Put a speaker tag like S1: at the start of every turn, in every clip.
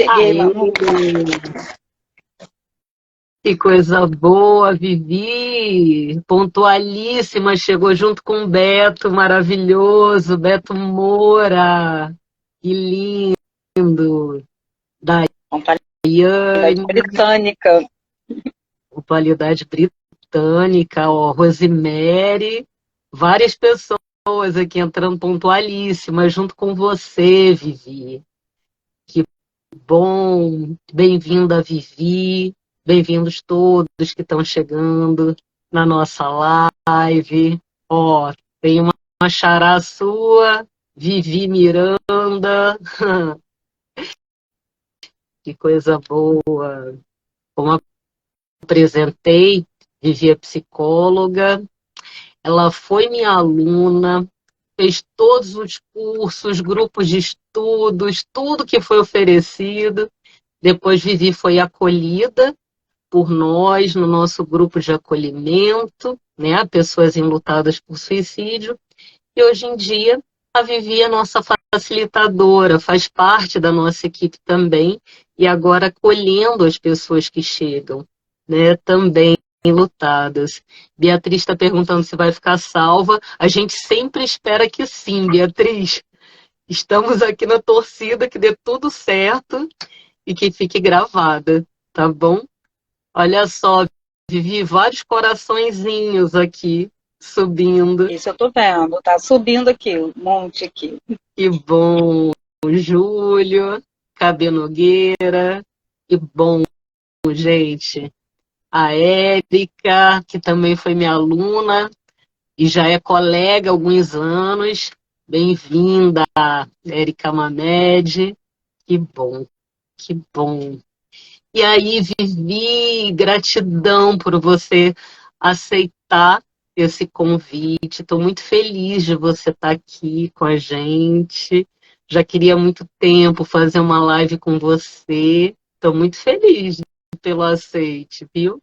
S1: Cheguei,
S2: Aê,
S1: Manu.
S2: que coisa boa, Vivi, pontualíssima, chegou junto com o Beto, maravilhoso, Beto Moura, que lindo,
S1: Contabilidade
S2: Daiane,
S1: britânica.
S2: pontualidade britânica, ó, Rosemary, várias pessoas aqui entrando pontualíssimas, junto com você, Vivi. Bom, bem-vinda, Vivi, bem-vindos todos que estão chegando na nossa live. Ó, tem uma xará sua, Vivi Miranda, que coisa boa. Como apresentei, Vivi é psicóloga, ela foi minha aluna, fez todos os cursos, grupos de estudos, tudo que foi oferecido. Depois Vivi foi acolhida por nós no nosso grupo de acolhimento, né, pessoas enlutadas por suicídio, e hoje em dia a Vivi é nossa facilitadora, faz parte da nossa equipe também, e agora acolhendo as pessoas que chegam, né, também enlutadas. Beatriz está perguntando se vai ficar salva, a gente sempre espera que sim, Beatriz. Estamos aqui na torcida que dê tudo certo e que fique gravada, tá bom? Olha só, Vivi, vários coraçõezinhos aqui subindo.
S1: Isso eu tô vendo. Tá subindo aqui, um monte aqui.
S2: Que bom, Júlio, Cabê Nogueira. Que bom, gente. A Érica, que também foi minha aluna e já é colega há alguns anos. Bem-vinda, Érica Mamed. Que bom, que bom. E aí, Vivi, gratidão por você aceitar esse convite. Estou muito feliz de você estar aqui com a gente. Já queria há muito tempo fazer uma live com você. Estou muito feliz pelo aceite, viu?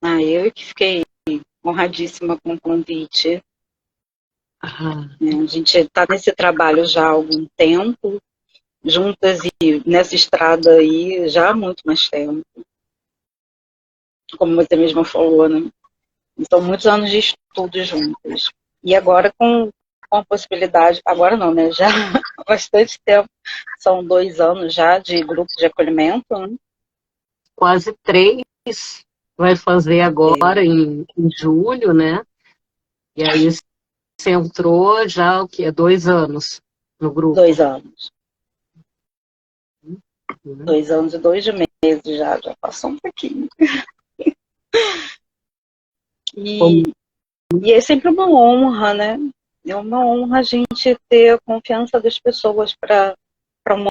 S1: Eu que fiquei honradíssima com o convite.
S2: Ah,
S1: A gente está nesse trabalho já há algum tempo, juntas e nessa estrada aí já há muito mais tempo. Como você mesma falou, né? São muitos anos de estudo juntas. E agora com a possibilidade, agora não, né? Já há bastante tempo, são 2 anos já de grupo de acolhimento, né?
S2: quase 3 vai fazer agora em julho, né? E aí você entrou já o que? 2 anos no grupo.
S1: 2 anos. 2 anos e 2 meses já passou um pouquinho. E é sempre uma honra, né? É uma honra a gente ter a confiança das pessoas para um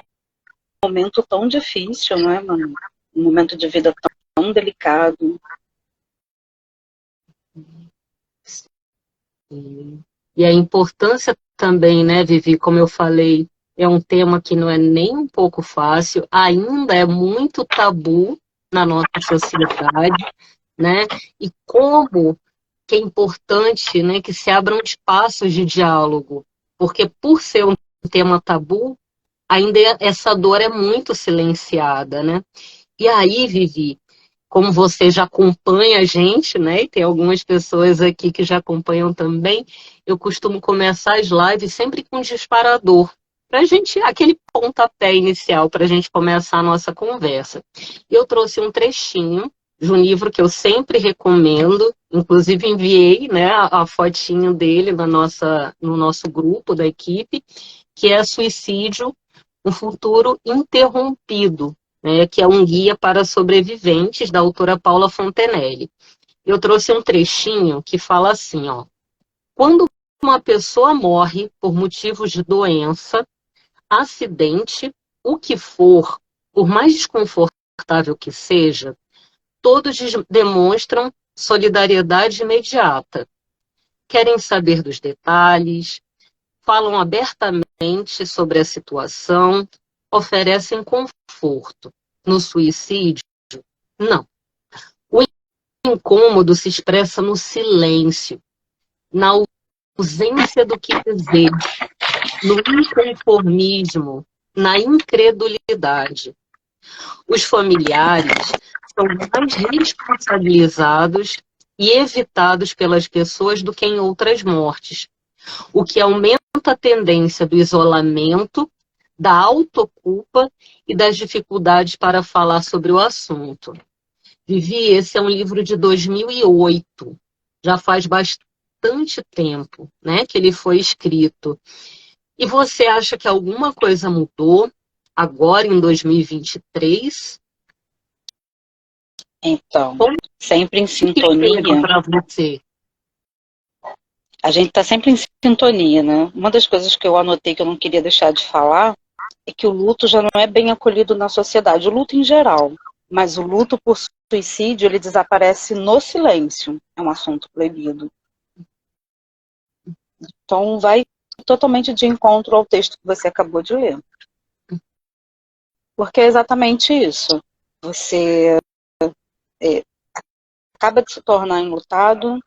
S1: momento tão difícil, né, mano? Um momento de vida tão delicado.
S2: E a importância também, né, Vivi, como eu falei, é um tema que não é nem um pouco fácil, ainda é muito tabu na nossa sociedade, né? E como que é importante, né, que se abram espaços de diálogo, porque por ser um tema tabu, ainda essa dor é muito silenciada, né? E aí, Vivi, como você já acompanha a gente, né? E tem algumas pessoas aqui que já acompanham também, eu costumo começar as lives sempre com um disparador, para a gente, aquele pontapé inicial, para a gente começar a nossa conversa. Eu trouxe um trechinho de um livro que eu sempre recomendo, inclusive enviei, né, a fotinho dele no nosso grupo da equipe, que é Suicídio, um futuro interrompido, né, que é um guia para sobreviventes, da autora Paula Fontenelle. Eu trouxe um trechinho que fala assim, ó: quando uma pessoa morre por motivos de doença, acidente, o que for, por mais desconfortável que seja, todos demonstram solidariedade imediata. Querem saber dos detalhes, falam abertamente sobre a situação, oferecem conforto. No suicídio, não. O incômodo se expressa no silêncio, na ausência do que dizer, no inconformismo, na incredulidade. Os familiares são mais responsabilizados e evitados pelas pessoas do que em outras mortes, o que aumenta a tendência do isolamento, da autoculpa e das dificuldades para falar sobre o assunto. Vivi, esse é um livro de 2008, já faz bastante tempo, né, que ele foi escrito. E você acha que alguma coisa mudou agora em 2023?
S1: Então,
S2: Como
S1: sempre em
S2: que chega
S1: sintonia.
S2: para você?
S1: A gente está sempre em sintonia, né? Uma das coisas que eu anotei que eu não queria deixar de falar é que o luto já não é bem acolhido na sociedade, o luto em geral, mas o luto por suicídio, ele desaparece no silêncio, é um assunto proibido. Então vai totalmente de encontro ao texto que você acabou de ler. Porque é exatamente isso. Você acaba de se tornar enlutado,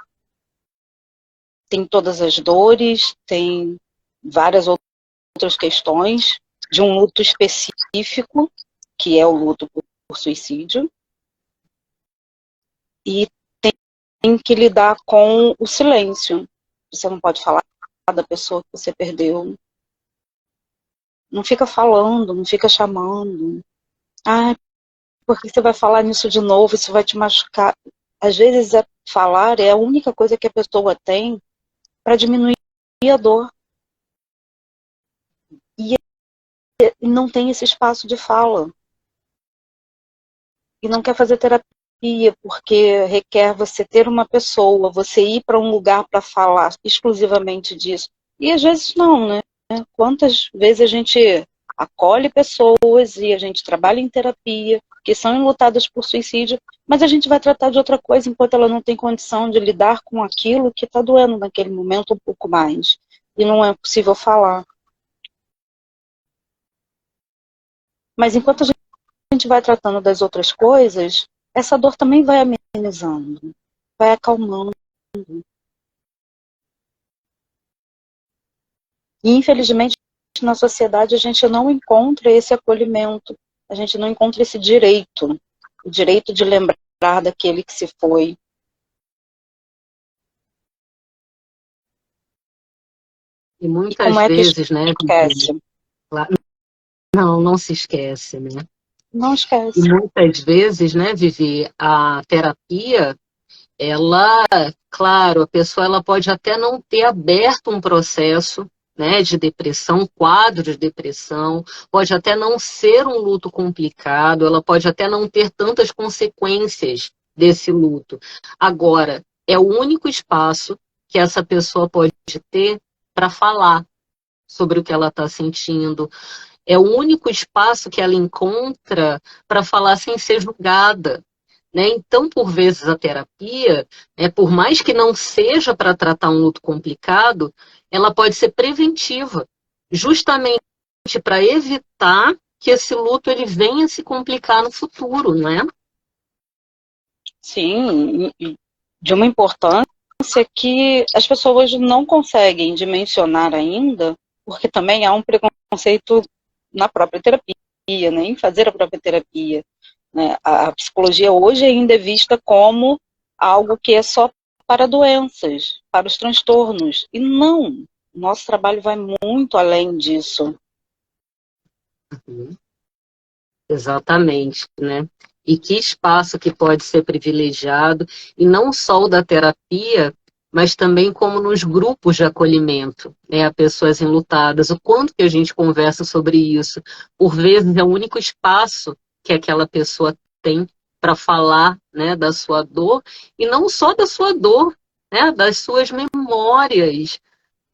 S1: tem todas as dores, tem várias outras questões de um luto específico, que é o luto por suicídio, e tem que lidar com o silêncio. Você não pode falar da pessoa que você perdeu. Não fica falando, não fica chamando. Ah, porque você vai falar nisso de novo, isso vai te machucar. Às vezes, falar é a única coisa que a pessoa tem para diminuir a dor. E não tem esse espaço de fala. E não quer fazer terapia, porque requer você ter uma pessoa, você ir para um lugar para falar exclusivamente disso. E às vezes não, né? Quantas vezes a gente acolhe pessoas e a gente trabalha em terapia, que são enlutadas por suicídio, mas a gente vai tratar de outra coisa enquanto ela não tem condição de lidar com aquilo que está doendo naquele momento um pouco mais. E não é possível falar. Mas enquanto a gente vai tratando das outras coisas, essa dor também vai amenizando, vai acalmando. E, infelizmente, na sociedade a gente não encontra esse acolhimento, a gente não encontra esse direito, o direito de lembrar daquele que se foi.
S2: E
S1: E
S2: muitas
S1: como é que
S2: vezes, né,
S1: esquece?
S2: não se esquece, né?
S1: Não
S2: E
S1: esquece.
S2: muitas vezes, né, Vivi, a terapia, ela, claro, a pessoa ela pode até não ter aberto um processo, né, de depressão, quadro de depressão, pode até não ser um luto complicado, ela pode até não ter tantas consequências desse luto. Agora, é o único espaço que essa pessoa pode ter para falar sobre o que ela está sentindo. É o único espaço que ela encontra para falar sem ser julgada. Né? Então, por vezes, a terapia, né, por mais que não seja para tratar um luto complicado, ela pode ser preventiva, justamente para evitar que esse luto ele venha se complicar no futuro, né?
S1: Sim, de uma importância que as pessoas não conseguem dimensionar ainda, porque também há um preconceito na própria terapia, né, em fazer a própria terapia. Né? A psicologia hoje ainda é vista como algo que é só para doenças, para os transtornos. E não, nosso trabalho vai muito além disso.
S2: Uhum. Exatamente, né? E que espaço que pode ser privilegiado, e não só o da terapia, mas também como nos grupos de acolhimento, né, a pessoas enlutadas, o quanto que a gente conversa sobre isso. Por vezes é o único espaço que aquela pessoa tem para falar, né, da sua dor, e não só da sua dor, né, das suas memórias,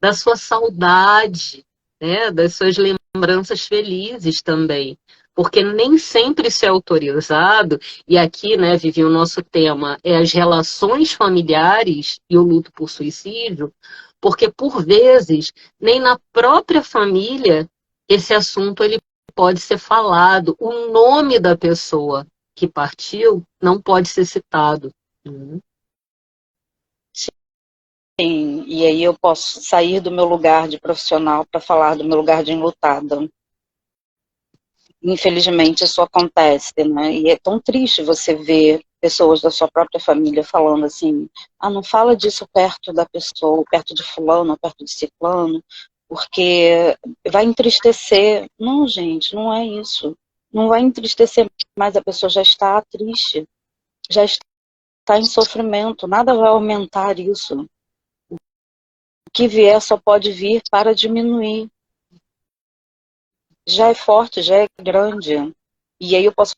S2: da sua saudade, né, das suas lembranças felizes também. Porque nem sempre isso é autorizado, e aqui, né, Vivi, o nosso tema é as relações familiares e o luto por suicídio, porque por vezes, nem na própria família, esse assunto ele pode ser falado, o nome da pessoa que partiu não pode ser citado.
S1: Sim, e aí eu posso sair do meu lugar de profissional para falar do meu lugar de enlutada. infelizmente isso acontece, né? E é tão triste você ver pessoas da sua própria família falando assim, ah, não fala disso perto da pessoa, perto de fulano, perto de ciclano, porque vai entristecer. Não, gente, não é isso. Não vai entristecer mais, a pessoa já está triste, já está em sofrimento, nada vai aumentar isso. O que vier só pode vir para diminuir. Já é forte, já é grande. E aí eu posso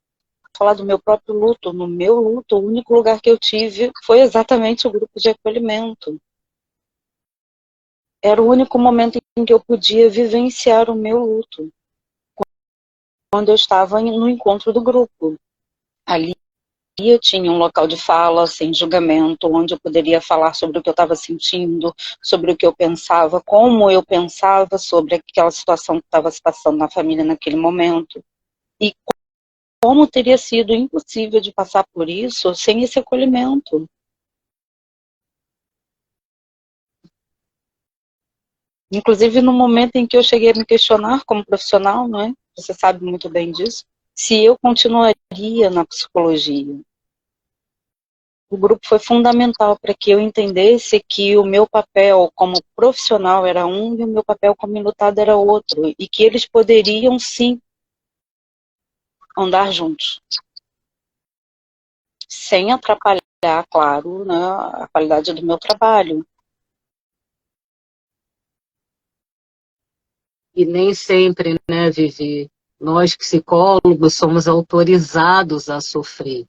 S1: falar do meu próprio luto. No meu luto, o único lugar que eu tive foi exatamente o grupo de acolhimento. Era o único momento em que eu podia vivenciar o meu luto, quando eu estava no encontro do grupo. Ali eu tinha um local de fala, sem julgamento, onde eu poderia falar sobre o que eu estava sentindo, sobre o que eu pensava, como eu pensava sobre aquela situação que estava se passando na família naquele momento. E como teria sido impossível de passar por isso sem esse acolhimento. Inclusive, no momento em que eu cheguei a me questionar como profissional, não é? Você sabe muito bem disso, se eu continuaria na psicologia. O grupo foi fundamental para que eu entendesse que o meu papel como profissional era um e o meu papel como enlutado era outro, e que eles poderiam sim andar juntos, sem atrapalhar, claro, né, a qualidade do meu trabalho.
S2: E nem sempre, né, Vivi, nós psicólogos somos autorizados a sofrer,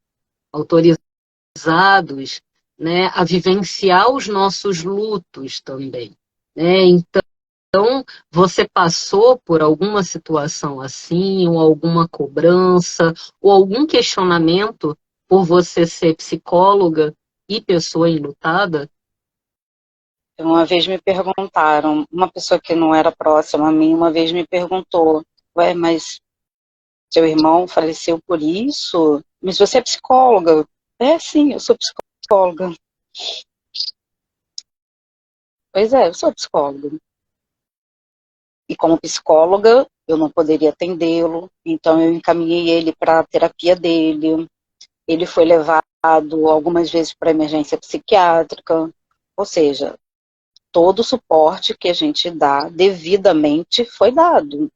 S2: autorizados, né, a vivenciar os nossos lutos também, né? Então, você passou por alguma situação assim, ou alguma cobrança, ou algum questionamento por você ser psicóloga e pessoa enlutada?
S1: Uma vez me perguntaram, uma pessoa que não era próxima a mim, uma vez me perguntou, ué, mas seu irmão faleceu por isso? Mas você é psicóloga? É, sim, eu sou psicóloga. Pois é, eu sou psicóloga. E como psicóloga, eu não poderia atendê-lo, então eu encaminhei ele para a terapia dele. Ele foi levado algumas vezes para emergência psiquiátrica, ou seja, todo o suporte que a gente dá devidamente foi dado.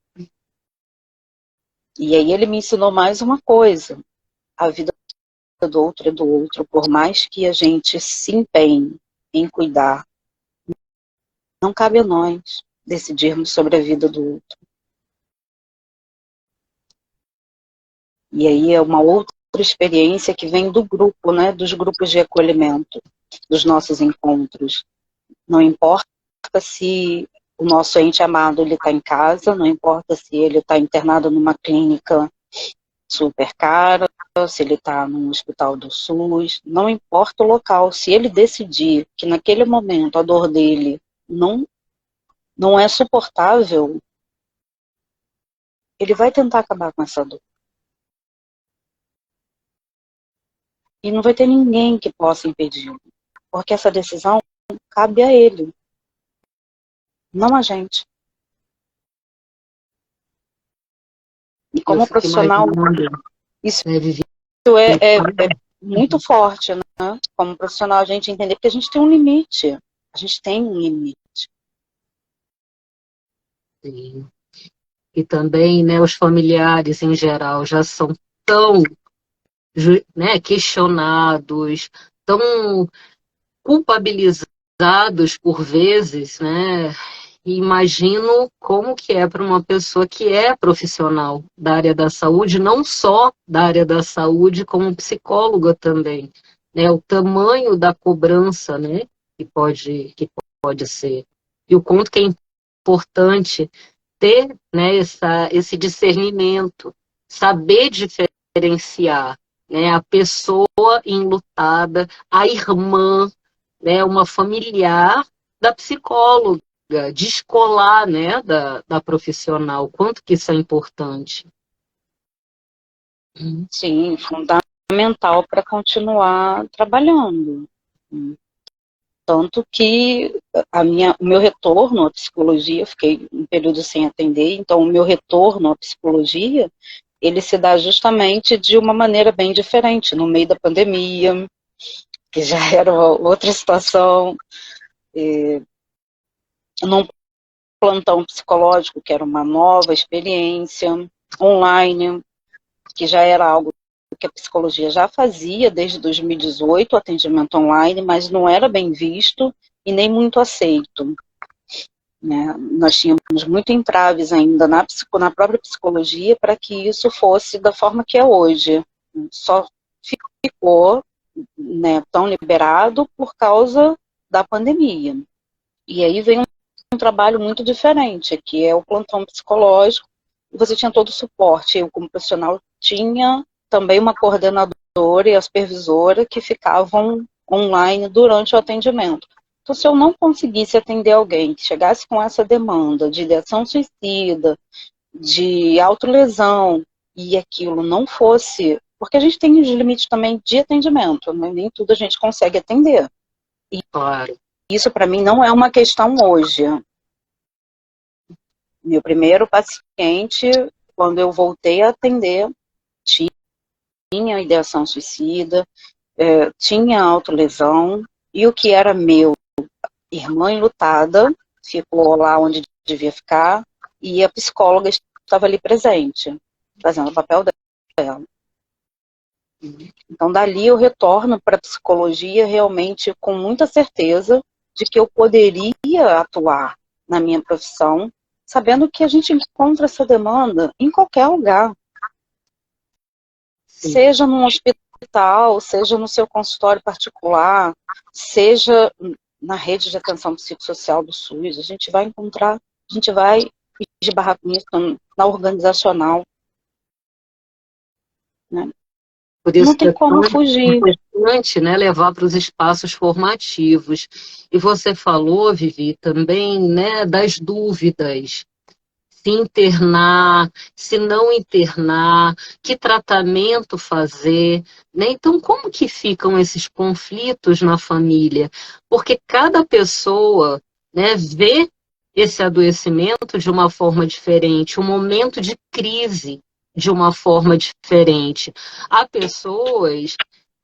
S1: E aí ele me ensinou mais uma coisa: a vida do outro é do outro, por mais que a gente se empenhe em cuidar, não cabe a nós decidirmos sobre a vida do outro. E aí é uma outra experiência que vem do grupo, né, dos grupos de acolhimento, dos nossos encontros. Não importa se o nosso ente amado está em casa, não importa se ele está internado numa clínica super cara, se ele está num hospital do SUS, não importa o local, se ele decidir que naquele momento a dor dele não é suportável, ele vai tentar acabar com essa dor. E não vai ter ninguém que possa impedi-lo, porque essa decisão cabe a ele, não a gente. E
S2: Eu
S1: como
S2: fico
S1: profissional,
S2: imaginando,
S1: isso
S2: né, Vivi,
S1: é muito forte, né? Como profissional, a gente entender que a gente tem um limite. A gente tem um limite.
S2: e também, né, os familiares em geral já são tão, né, questionados, tão culpabilizados por vezes, né? E imagino como que é para uma pessoa que é profissional da área da saúde, não só da área da saúde, como psicóloga também, né? O tamanho da cobrança, né? Que pode ser. E o quanto que é importante ter, né, esse discernimento, saber diferenciar, né, a pessoa enlutada, a irmã, né, uma familiar da psicóloga, descolar, né, da profissional. Quanto que isso é importante?
S1: Sim, fundamental para continuar trabalhando. Tanto que o meu retorno à psicologia, eu fiquei um período sem atender, então o meu retorno à psicologia ele se dá justamente de uma maneira bem diferente, no meio da pandemia, que já era outra situação, num plantão psicológico, que era uma nova experiência, online, que já era algo que a psicologia já fazia desde 2018, o atendimento online, mas não era bem visto e nem muito aceito. Né? Nós tínhamos muito entraves ainda na própria psicologia para que isso fosse da forma que é hoje. Só ficou, né, tão liberado por causa da pandemia. E aí vem um trabalho muito diferente, que é o plantão psicológico, e você tinha todo o suporte. Eu, como profissional, tinha também uma coordenadora e a supervisora que ficavam online durante o atendimento. Então, se eu não conseguisse atender alguém que chegasse com essa demanda de ideação suicida, de autolesão, e aquilo não fosse... Porque a gente tem os limites também de atendimento, né? Nem tudo a gente consegue atender. E
S2: Claro.
S1: isso, para mim, não é uma questão hoje. Meu primeiro paciente, quando eu voltei a atender, tinha ideação suicida, tinha autolesão, e o que era meu, irmã enlutada, ficou lá onde devia ficar, e a psicóloga estava ali presente, fazendo o papel dela. Então, dali eu retorno para a psicologia realmente com muita certeza de que eu poderia atuar na minha profissão, sabendo que a gente encontra essa demanda em qualquer lugar.
S2: Sim.
S1: Seja num hospital, seja no seu consultório particular, seja na rede de atenção psicossocial do SUS, a gente vai encontrar, a gente vai esbarrar com isso na organizacional. Né?
S2: Por isso
S1: Não
S2: que
S1: tem
S2: é
S1: como
S2: tão
S1: fugir.
S2: importante, né, levar para os espaços formativos. E você falou, Vivi, também, né, das dúvidas. Se internar, se não internar, que tratamento fazer, né? Então, como que ficam esses conflitos na família? Porque cada pessoa, né, vê esse adoecimento de uma forma diferente, um momento de crise de uma forma diferente. Há pessoas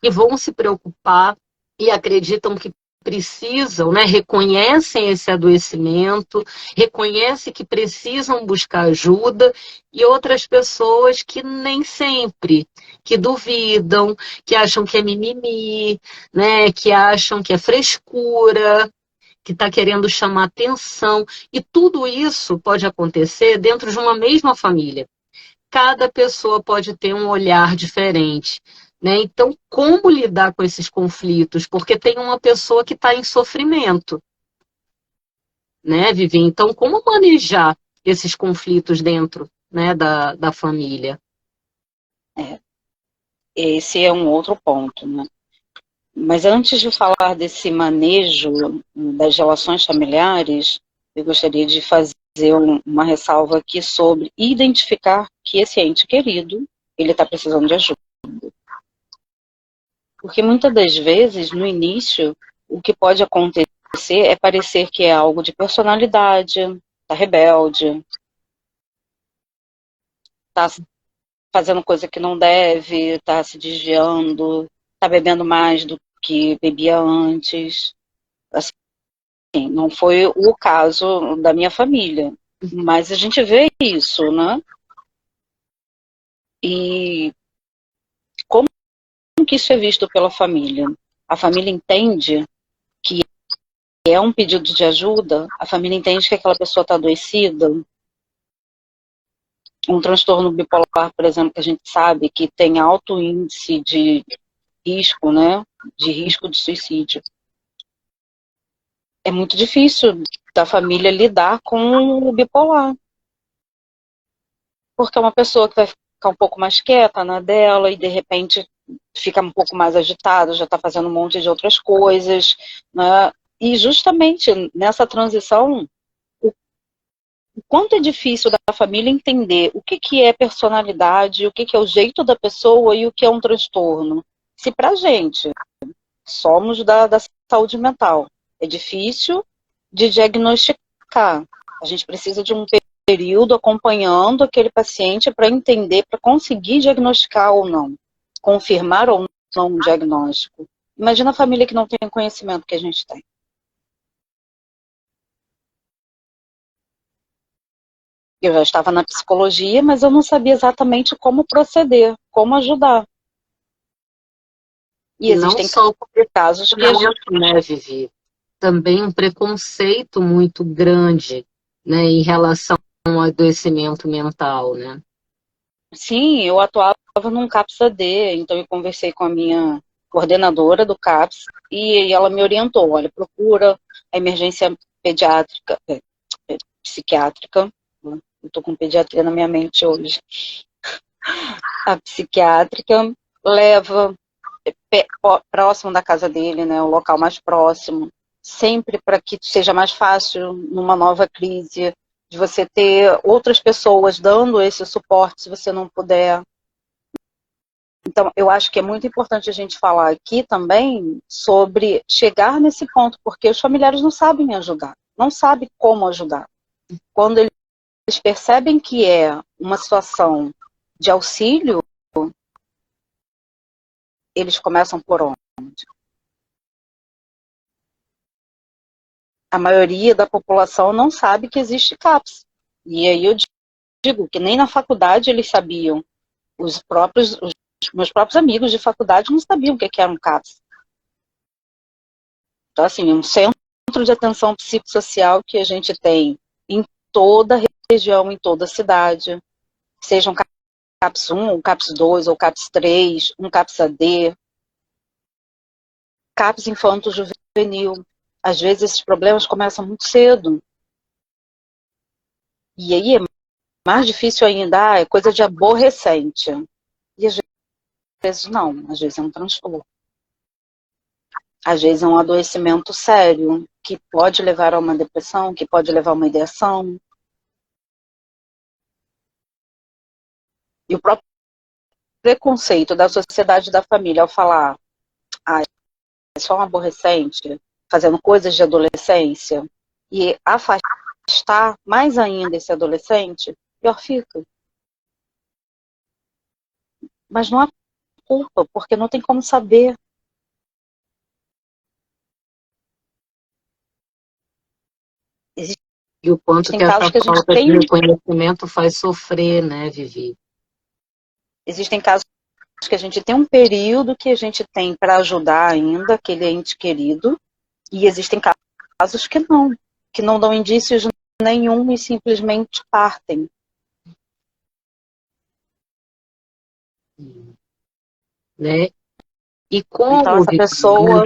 S2: que vão se preocupar e acreditam que precisam, né, reconhecem esse adoecimento, reconhecem que precisam buscar ajuda, e outras pessoas que nem sempre, que duvidam, que acham que é mimimi, né, que acham que é frescura, que está querendo chamar atenção, e tudo isso pode acontecer dentro de uma mesma família. Cada pessoa pode ter um olhar diferente. Né? Então, como lidar com esses conflitos? Porque tem uma pessoa que está em sofrimento, né, Vivi? Então, como manejar esses conflitos dentro, né, da família?
S1: Esse é um outro ponto, né? Mas antes de falar desse manejo das relações familiares, eu gostaria de fazer uma ressalva aqui sobre identificar que esse ente querido, ele está precisando de ajuda. Porque muitas das vezes, no início, o que pode acontecer é parecer que é algo de personalidade, tá rebelde, tá fazendo coisa que não deve, tá se desviando, tá bebendo mais do que bebia antes. Assim, não foi o caso da minha família, mas a gente vê isso, né? E como que isso é visto pela família? A família entende que é um pedido de ajuda, a família entende que aquela pessoa está adoecida. Um transtorno bipolar, por exemplo, que a gente sabe que tem alto índice de risco, né? De risco de suicídio. É muito difícil da família lidar com o bipolar. Porque é uma pessoa que vai ficar um pouco mais quieta na dela e de repente fica um pouco mais agitada, já está fazendo um monte de outras coisas, né? E justamente nessa transição, o quanto é difícil da família entender o que, que é personalidade, o que, que é o jeito da pessoa e o que é um transtorno. Se pra gente, somos da saúde mental, é difícil de diagnosticar. A gente precisa de um período acompanhando aquele paciente para entender, para conseguir diagnosticar ou não, confirmar ou não um diagnóstico. Imagina a família que não tem o conhecimento que a gente tem. Eu já estava na psicologia, mas eu não sabia exatamente como proceder, como ajudar. E
S2: E não
S1: existem
S2: só o
S1: casos que a gente...
S2: né, Vivi? Também um preconceito muito grande, né, em relação ao adoecimento mental, né?
S1: Sim, eu atuava num CAPS AD, então eu conversei com a minha coordenadora do CAPS e ela me orientou, olha, procura a emergência pediátrica, psiquiátrica, né? Eu estou com pediatria na minha mente hoje, a psiquiátrica, leva próximo da casa dele, né, o local mais próximo, sempre para que seja mais fácil numa nova crise, de você ter outras pessoas dando esse suporte se você não puder. Então, eu acho que é muito importante a gente falar aqui também sobre chegar nesse ponto, porque os familiares não sabem ajudar, não sabem como ajudar. Quando eles percebem que é uma situação de auxílio, eles começam por onde? A maioria da população não sabe que existe CAPS. E aí eu digo que nem na faculdade eles sabiam. Os meus próprios amigos de faculdade não sabiam o que era um CAPS. Então, assim, um centro de atenção psicossocial que a gente tem em toda a região, em toda a cidade, seja um CAPS 1, um CAPS 2, ou CAPS 3, um CAPS AD, CAPS infanto-juvenil. Às vezes esses problemas começam muito cedo. E aí é mais difícil ainda, é coisa de aborrecente. E às vezes não, às vezes é um transtorno. Às vezes é um adoecimento sério, que pode levar a uma depressão, que pode levar a uma ideação. E o próprio preconceito da sociedade e da família ao falar, ah, é só um aborrecente, fazendo coisas de adolescência, e afastar mais ainda esse adolescente, pior fica. Mas não há culpa, porque não tem como saber.
S2: E o quanto
S1: Existem
S2: que essa
S1: casos que a gente
S2: falta de
S1: tem,
S2: reconhecimento faz sofrer, né, Vivi?
S1: existem casos que a gente tem um período que a gente tem para ajudar ainda aquele ente querido, e existem casos que não dão indícios nenhum e simplesmente partem.
S2: Né? E
S1: Então
S2: como,
S1: essa
S2: Vivi,
S1: pessoa,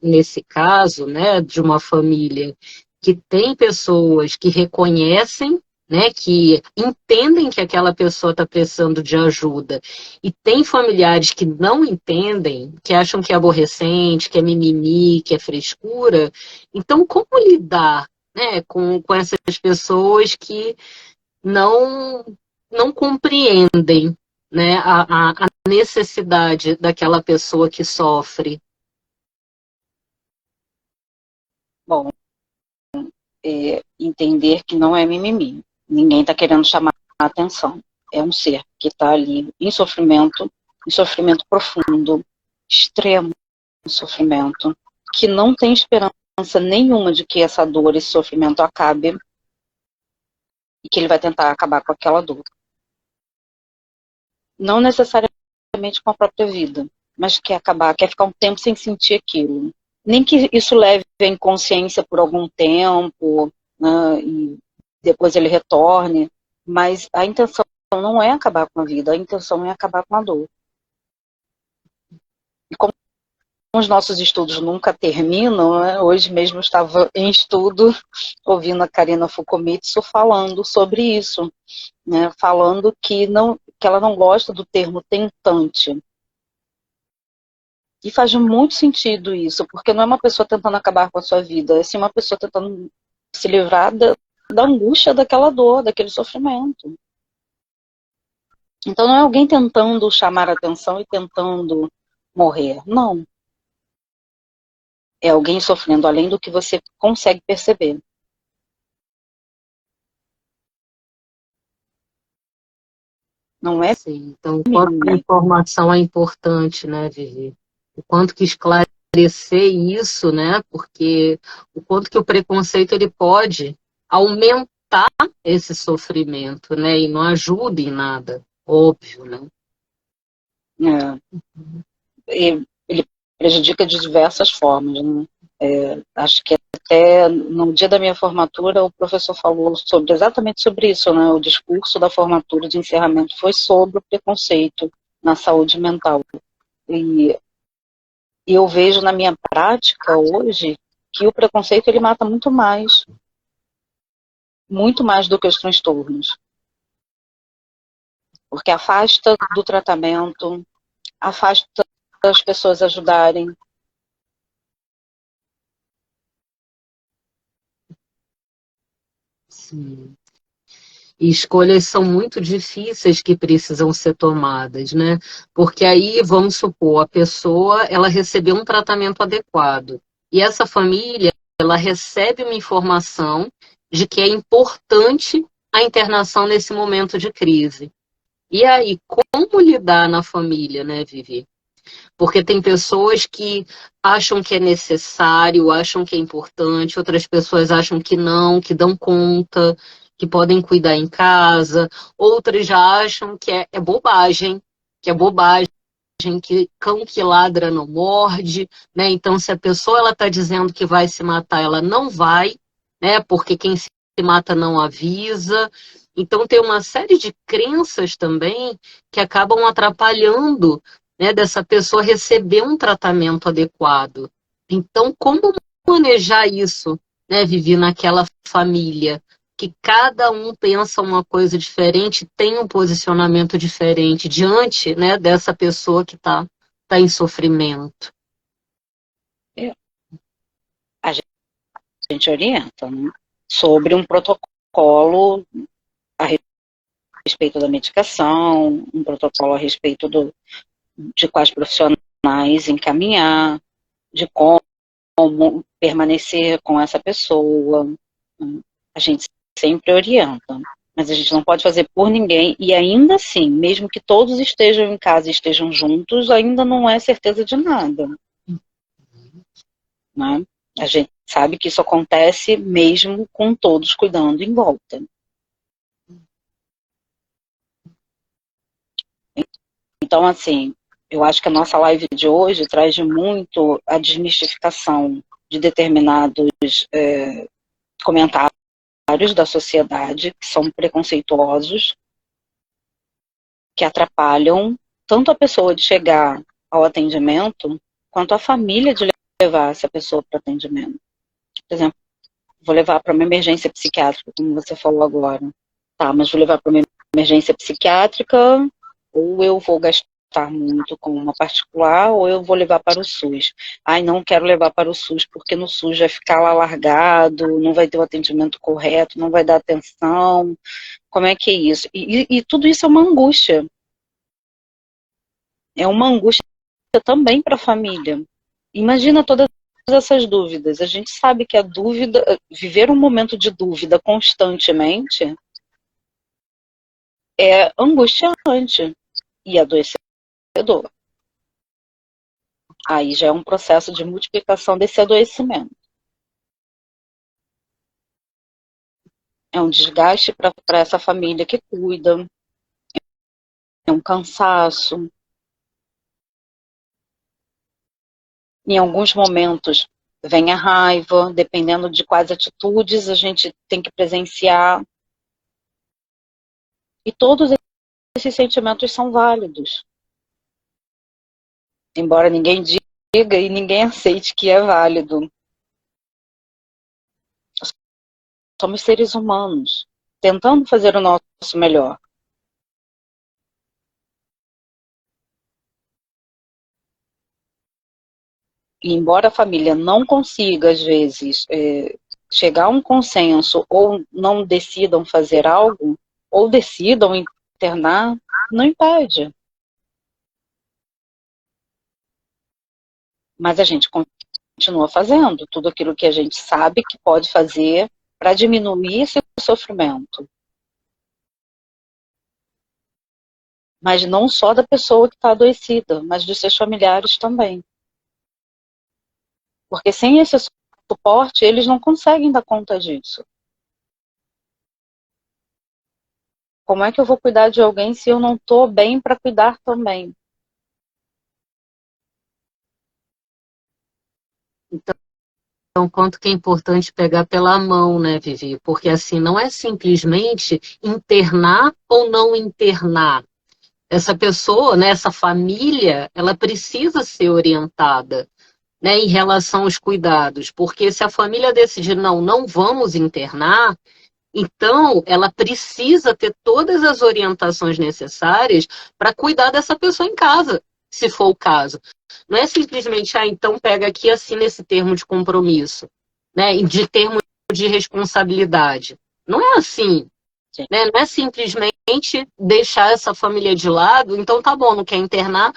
S2: nesse caso, né, de uma família que tem pessoas que reconhecem, né, que entendem que aquela pessoa está precisando de ajuda, e tem familiares que não entendem, que acham que é aborrecente, que é mimimi, que é frescura. Então, como lidar, né, com essas pessoas que não, não compreendem, né, a necessidade daquela pessoa que sofre?
S1: bom, entender que não é mimimi. Ninguém está querendo chamar a atenção. É um ser que está ali em sofrimento profundo, extremo sofrimento, que não tem esperança nenhuma de que essa dor, esse sofrimento acabe e que ele vai tentar acabar com aquela dor. Não necessariamente com a própria vida, mas quer acabar, quer ficar um tempo sem sentir aquilo. Nem que isso leve a inconsciência por algum tempo, né, e depois ele retorne, mas a intenção não é acabar com a vida, a intenção é acabar com a dor. E como os nossos estudos nunca terminam, né, hoje mesmo eu estava em estudo ouvindo a Karina Fukumitsu falando sobre isso, né, falando que ela não gosta do termo tentante. E faz muito sentido isso, porque não é uma pessoa tentando acabar com a sua vida, é sim uma pessoa tentando se livrar da angústia daquela dor, daquele sofrimento. Então não é alguém tentando chamar a atenção e tentando morrer. Não. É alguém sofrendo além do que você consegue perceber. Não é
S2: Sim, então, o quanto a
S1: mínimo.
S2: informação é importante, né, Vivi? O quanto que esclarecer isso, né? Porque o quanto que o preconceito ele pode aumentar esse sofrimento, né? E não ajuda em nada, óbvio, né?
S1: É, ele prejudica de diversas formas, né? Acho que até no dia da minha formatura o professor falou exatamente sobre isso, né? O discurso da formatura de encerramento foi sobre o preconceito na saúde mental. E eu vejo na minha prática hoje que o preconceito ele mata muito mais do que os transtornos, porque afasta do tratamento, afasta as pessoas ajudarem.
S2: Sim. E escolhas são muito difíceis que precisam ser tomadas, né? Porque aí, vamos supor, a pessoa, ela recebeu um tratamento adequado. E essa família, ela recebe uma informação de que é importante a internação nesse momento de crise. E aí, como lidar na família, né, Vivi? Porque tem pessoas que acham que é necessário, acham que é importante, outras pessoas acham que não, que dão conta, que podem cuidar em casa, outras já acham que que é bobagem, que cão que ladra não morde, né? Então, se a pessoa ela está dizendo que vai se matar, ela não vai, né? Porque quem se mata não avisa. Então, tem uma série de crenças também que acabam atrapalhando, né, dessa pessoa receber um tratamento adequado. Então, como manejar isso, né, Vivi, naquela família? Que cada um pensa uma coisa diferente, tem um posicionamento diferente diante, né, dessa pessoa que tá em sofrimento.
S1: A gente orienta, né, sobre um protocolo a respeito da medicação, um protocolo a respeito de quais profissionais encaminhar, de como permanecer com essa pessoa. A gente sempre orienta, mas a gente não pode fazer por ninguém, e ainda assim, mesmo que todos estejam em casa e estejam juntos, ainda não é certeza de nada, né? A gente sabe que isso acontece mesmo com todos cuidando em volta. Então, assim, eu acho que a nossa live de hoje traz muito a desmistificação de determinados comentários da sociedade que são preconceituosos, que atrapalham tanto a pessoa de chegar ao atendimento, quanto a família de levar essa pessoa para o atendimento. Por exemplo, vou levar para uma emergência psiquiátrica, como você falou agora. Tá, mas vou levar para uma emergência psiquiátrica, ou eu vou gastar muito com uma particular, ou eu vou levar para o SUS. Ai, não quero levar para o SUS, porque no SUS vai ficar lá largado, não vai ter o atendimento correto, não vai dar atenção. Como é que é isso? E tudo isso é uma angústia. É uma angústia também para a família. Imagina todas essas dúvidas. A gente sabe que a dúvida, viver um momento de dúvida constantemente é angustiante e adoecedor. Aí já é um processo de multiplicação desse adoecimento. É um desgaste para essa família que cuida, é um cansaço. Em alguns momentos vem a raiva, dependendo de quais atitudes a gente tem que presenciar. E todos esses sentimentos são válidos. Embora ninguém diga e ninguém aceite que é válido. Somos seres humanos, tentando fazer o nosso melhor. E embora a família não consiga, às vezes, chegar a um consenso ou não decidam fazer algo, ou decidam internar, não impede. Mas a gente continua fazendo tudo aquilo que a gente sabe que pode fazer para diminuir esse sofrimento. Mas não só da pessoa que está adoecida, mas dos seus familiares também. Porque sem esse suporte, eles não conseguem dar conta disso. Como é que eu vou cuidar de alguém se eu não estou bem para cuidar também?
S2: Então, quanto que é importante pegar pela mão, né, Vivi? Porque assim, não é simplesmente internar ou não internar. Essa pessoa, né, essa família, ela precisa ser orientada, né, em relação aos cuidados, porque se a família decidir não vamos internar, então ela precisa ter todas as orientações necessárias para cuidar dessa pessoa em casa, se for o caso. Não é simplesmente, então pega aqui e assina esse termo de compromisso, né, de termo de responsabilidade. Não é assim, né? Não é simplesmente deixar essa família de lado, então tá bom, não quer internar,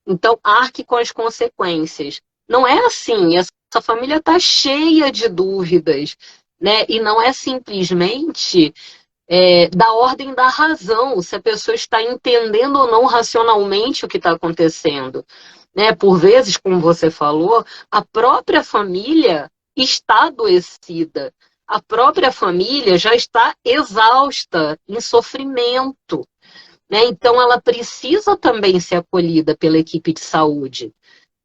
S2: então arque com as consequências. Não é assim, essa família está cheia de dúvidas, né? E não é simplesmente da ordem da razão, se a pessoa está entendendo ou não racionalmente o que está acontecendo. Né? Por vezes, como você falou, a própria família está adoecida. A própria família já está exausta, em sofrimento. Né? Então, ela precisa também ser acolhida pela equipe de saúde.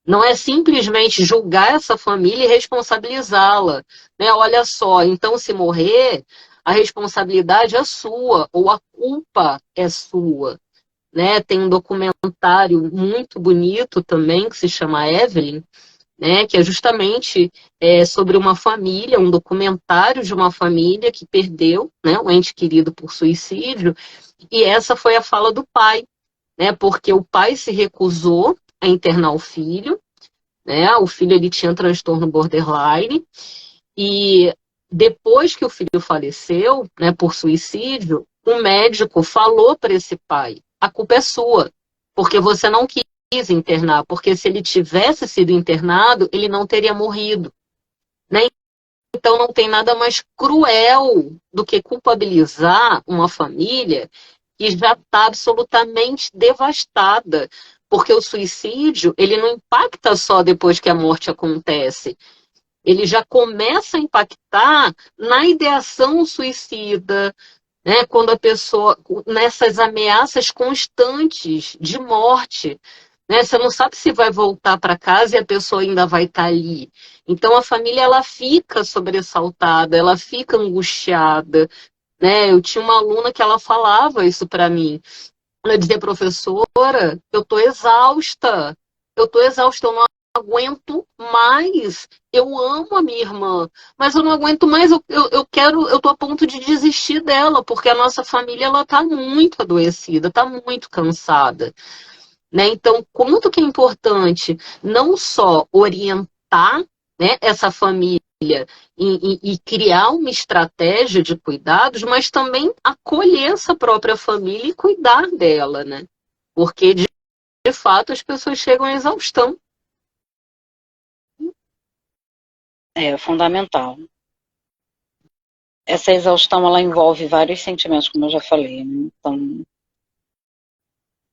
S2: Não é simplesmente julgar essa família e responsabilizá-la. Né? Olha só, então se morrer, a responsabilidade é sua, ou a culpa é sua. Né? Tem um documentário muito bonito também, que se chama Evelyn, né? Que é justamente sobre uma família, um documentário de uma família que perdeu, né, um ente querido por suicídio, e essa foi a fala do pai, né? Porque o pai se recusou a internar o filho, né? O filho ele tinha transtorno borderline e depois que o filho faleceu, né, por suicídio, o médico falou para esse pai: a culpa é sua, porque você não quis internar, porque se ele tivesse sido internado, ele não teria morrido. Né? Então não tem nada mais cruel do que culpabilizar uma família que já está absolutamente devastada, porque o suicídio ele não impacta só depois que a morte acontece, ele já começa a impactar na ideação suicida, né? Quando a pessoa, nessas ameaças constantes de morte, né? Você não sabe se vai voltar para casa e a pessoa ainda vai estar ali. Então a família ela fica sobressaltada, ela fica angustiada, né? Eu tinha uma aluna que ela falava isso para mim. Ela dizia: professora, eu estou exausta, eu não aguento mais. Eu amo a minha irmã, mas eu não aguento mais. Eu estou a ponto de desistir dela, porque a nossa família ela está muito adoecida, está muito cansada. Né? Então, quanto que é importante não só orientar, né, essa família e criar uma estratégia de cuidados, mas também acolher essa própria família e cuidar dela, né? Porque, de fato, as pessoas chegam à exaustão.
S1: É fundamental. Essa exaustão, ela envolve vários sentimentos, como eu já falei, né? Então,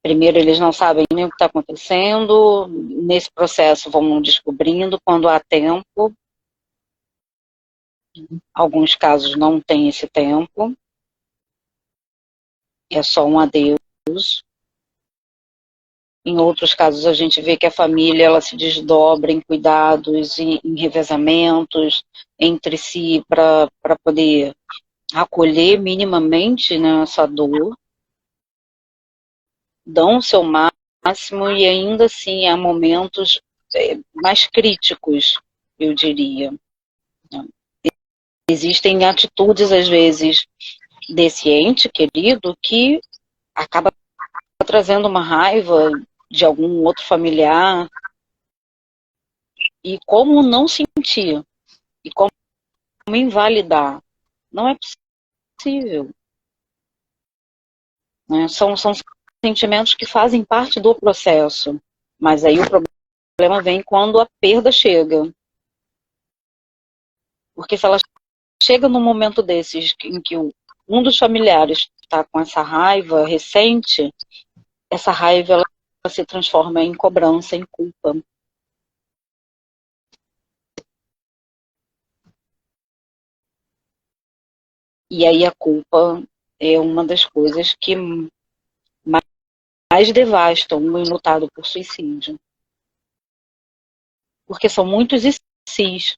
S1: primeiro, eles não sabem nem o que está acontecendo, nesse processo vão descobrindo quando há tempo. Alguns casos não têm esse tempo, é só um adeus. Em outros casos, a gente vê que a família ela se desdobra em cuidados, em revezamentos entre si para poder acolher minimamente, né, essa dor, dão o seu máximo e ainda assim há momentos mais críticos, eu diria. Existem atitudes, às vezes, desse ente querido que acaba trazendo uma raiva de algum outro familiar. E como não sentir? E como invalidar? Não é possível. Né? São sentimentos que fazem parte do processo. Mas aí o problema vem quando a perda chega. Porque se ela chega num momento desses em que um dos familiares está com essa raiva recente, essa raiva ela se transforma em cobrança, em culpa. E aí a culpa é uma das coisas que mais devastam um enlutado por suicídio. Porque são muitos e sis.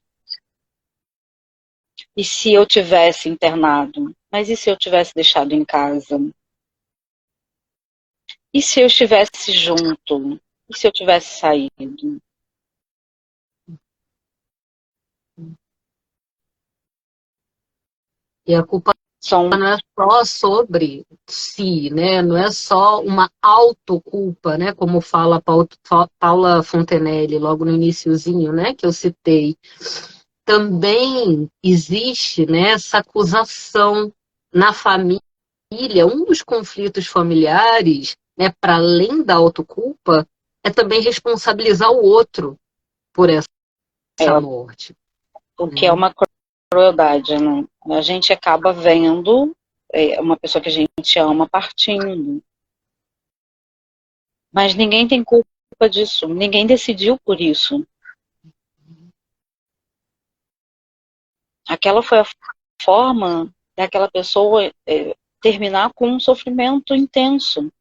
S1: E se eu tivesse internado? Mas e se eu tivesse deixado em casa? E se eu estivesse junto? E se eu tivesse saído?
S2: E a culpa
S1: São,
S2: não é só sobre si, né? Não é só uma autoculpa, né? Como fala Paula Fontenelle logo no iniciozinho, né? Que eu citei. Também existe, né, essa acusação na família. Um dos conflitos familiares, né, para além da autoculpa, é também responsabilizar o outro por essa
S1: é,
S2: morte.
S1: o que é
S2: Né?
S1: uma crueldade, né? A gente acaba vendo uma pessoa que a gente ama partindo. Mas ninguém tem culpa disso. Ninguém decidiu por isso. Aquela foi a forma daquela pessoa terminar com um sofrimento intenso.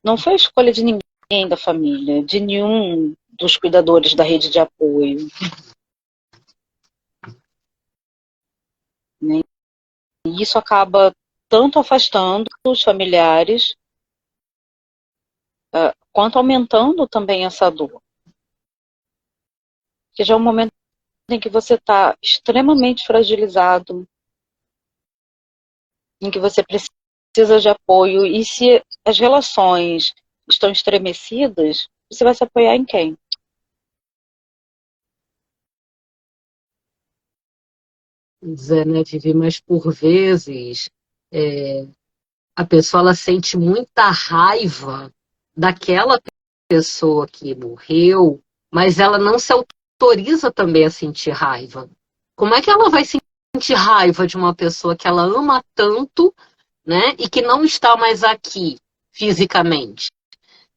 S1: Não foi a escolha de ninguém da família, de nenhum dos cuidadores da rede de apoio. Né? E isso acaba tanto afastando os familiares, quanto aumentando também essa dor. Porque já é um momento em que você está extremamente fragilizado, em que você precisa de apoio, e se as relações estão estremecidas, você vai se apoiar em quem?
S2: Zé, né, Vivi, mas por vezes a pessoa ela sente muita raiva daquela pessoa que morreu, mas ela não se autoriza também a sentir raiva. Como é que ela vai sentir raiva de uma pessoa que ela ama tanto, né, e que não está mais aqui fisicamente?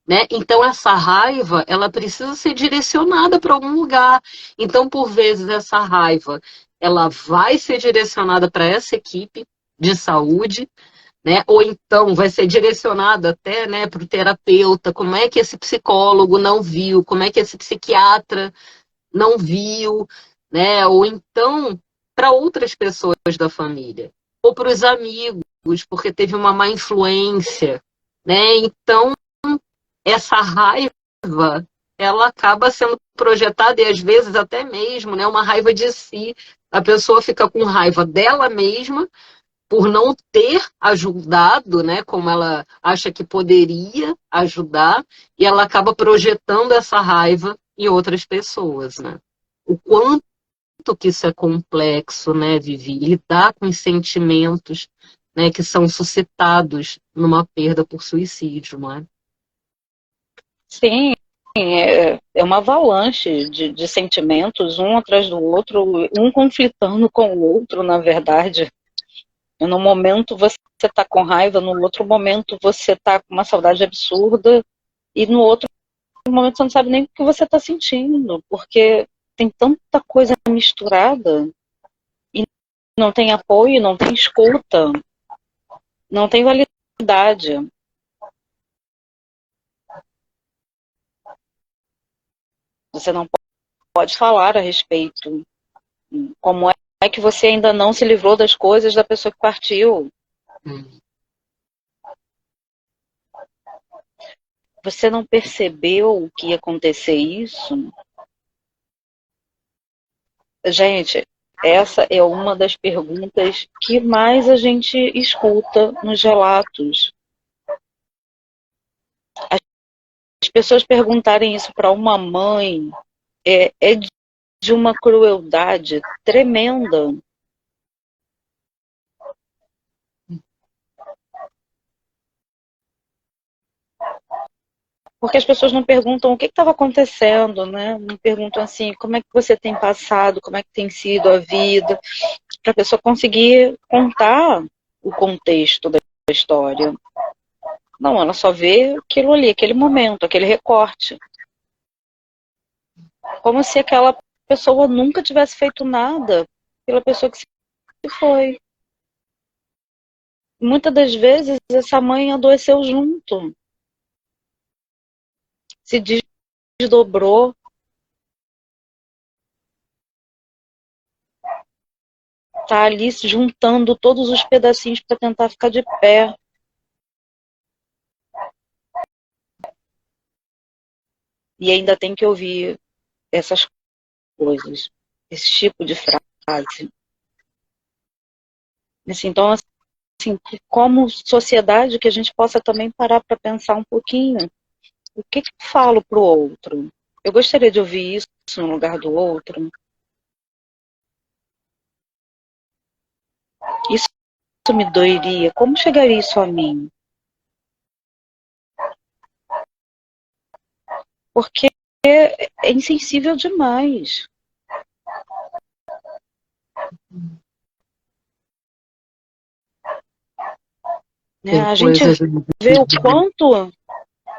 S2: Né? Então essa raiva, ela precisa ser direcionada para algum lugar. Então, por vezes, essa raiva, ela vai ser direcionada para essa equipe de saúde, né? Ou então vai ser direcionada até, né, para o terapeuta. Como é que esse psicólogo não viu? Como é que esse psiquiatra não viu? Né? Ou então para outras pessoas da família. Ou para os amigos, porque teve uma má influência. Né? Então, essa raiva ela acaba sendo projetada e às vezes até mesmo, né, uma raiva de si. A pessoa fica com raiva dela mesma por não ter ajudado, né, como ela acha que poderia ajudar, e ela acaba projetando essa raiva em outras pessoas, né? O quanto que isso é complexo, né, Vivi? Lidar com os sentimentos, né, que são suscitados numa perda por suicídio, não é?
S1: Sim, é uma avalanche de sentimentos, um atrás do outro, um conflitando com o outro, na verdade. No momento você está com raiva, no outro momento você está com uma saudade absurda, e no outro momento você não sabe nem o que você está sentindo, porque tem tanta coisa misturada, e não tem apoio, não tem escuta, não tem validade. Você não pode falar a respeito. Como é que você ainda não se livrou das coisas da pessoa que partiu? Você não percebeu que ia acontecer isso? Gente, essa é uma das perguntas que mais a gente escuta nos relatos. As pessoas perguntarem isso para uma mãe é de uma crueldade tremenda. Porque as pessoas não perguntam o que estava acontecendo, né? Não perguntam assim, como é que você tem passado, como é que tem sido a vida. para a pessoa conseguir contar o contexto da história. Não, ela só vê aquilo ali, aquele momento, aquele recorte. Como se aquela pessoa nunca tivesse feito nada pela pessoa que se foi. Muitas das vezes essa mãe adoeceu junto, se desdobrou, tá ali se juntando todos os pedacinhos para tentar ficar de pé. E ainda tem que ouvir essas coisas, esse tipo de frase. Assim, então, assim, como sociedade, que a gente possa também parar para pensar um pouquinho o que eu falo para o outro. Eu gostaria de ouvir isso no lugar do outro. Isso me doeria. Como chegaria isso a mim? Porque é insensível demais. Né? A gente vê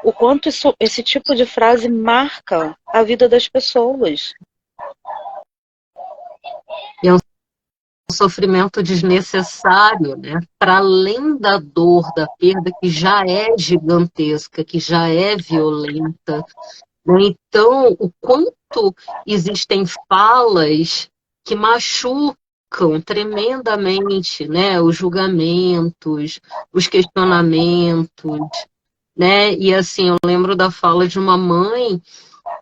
S1: o quanto esse tipo de frase marca a vida das pessoas.
S2: É um sofrimento desnecessário, né? Para além da dor, da perda, que já é gigantesca, que já é violenta. Então, o quanto existem falas que machucam tremendamente, né? Os julgamentos, os questionamentos, né? E assim, eu lembro da fala de uma mãe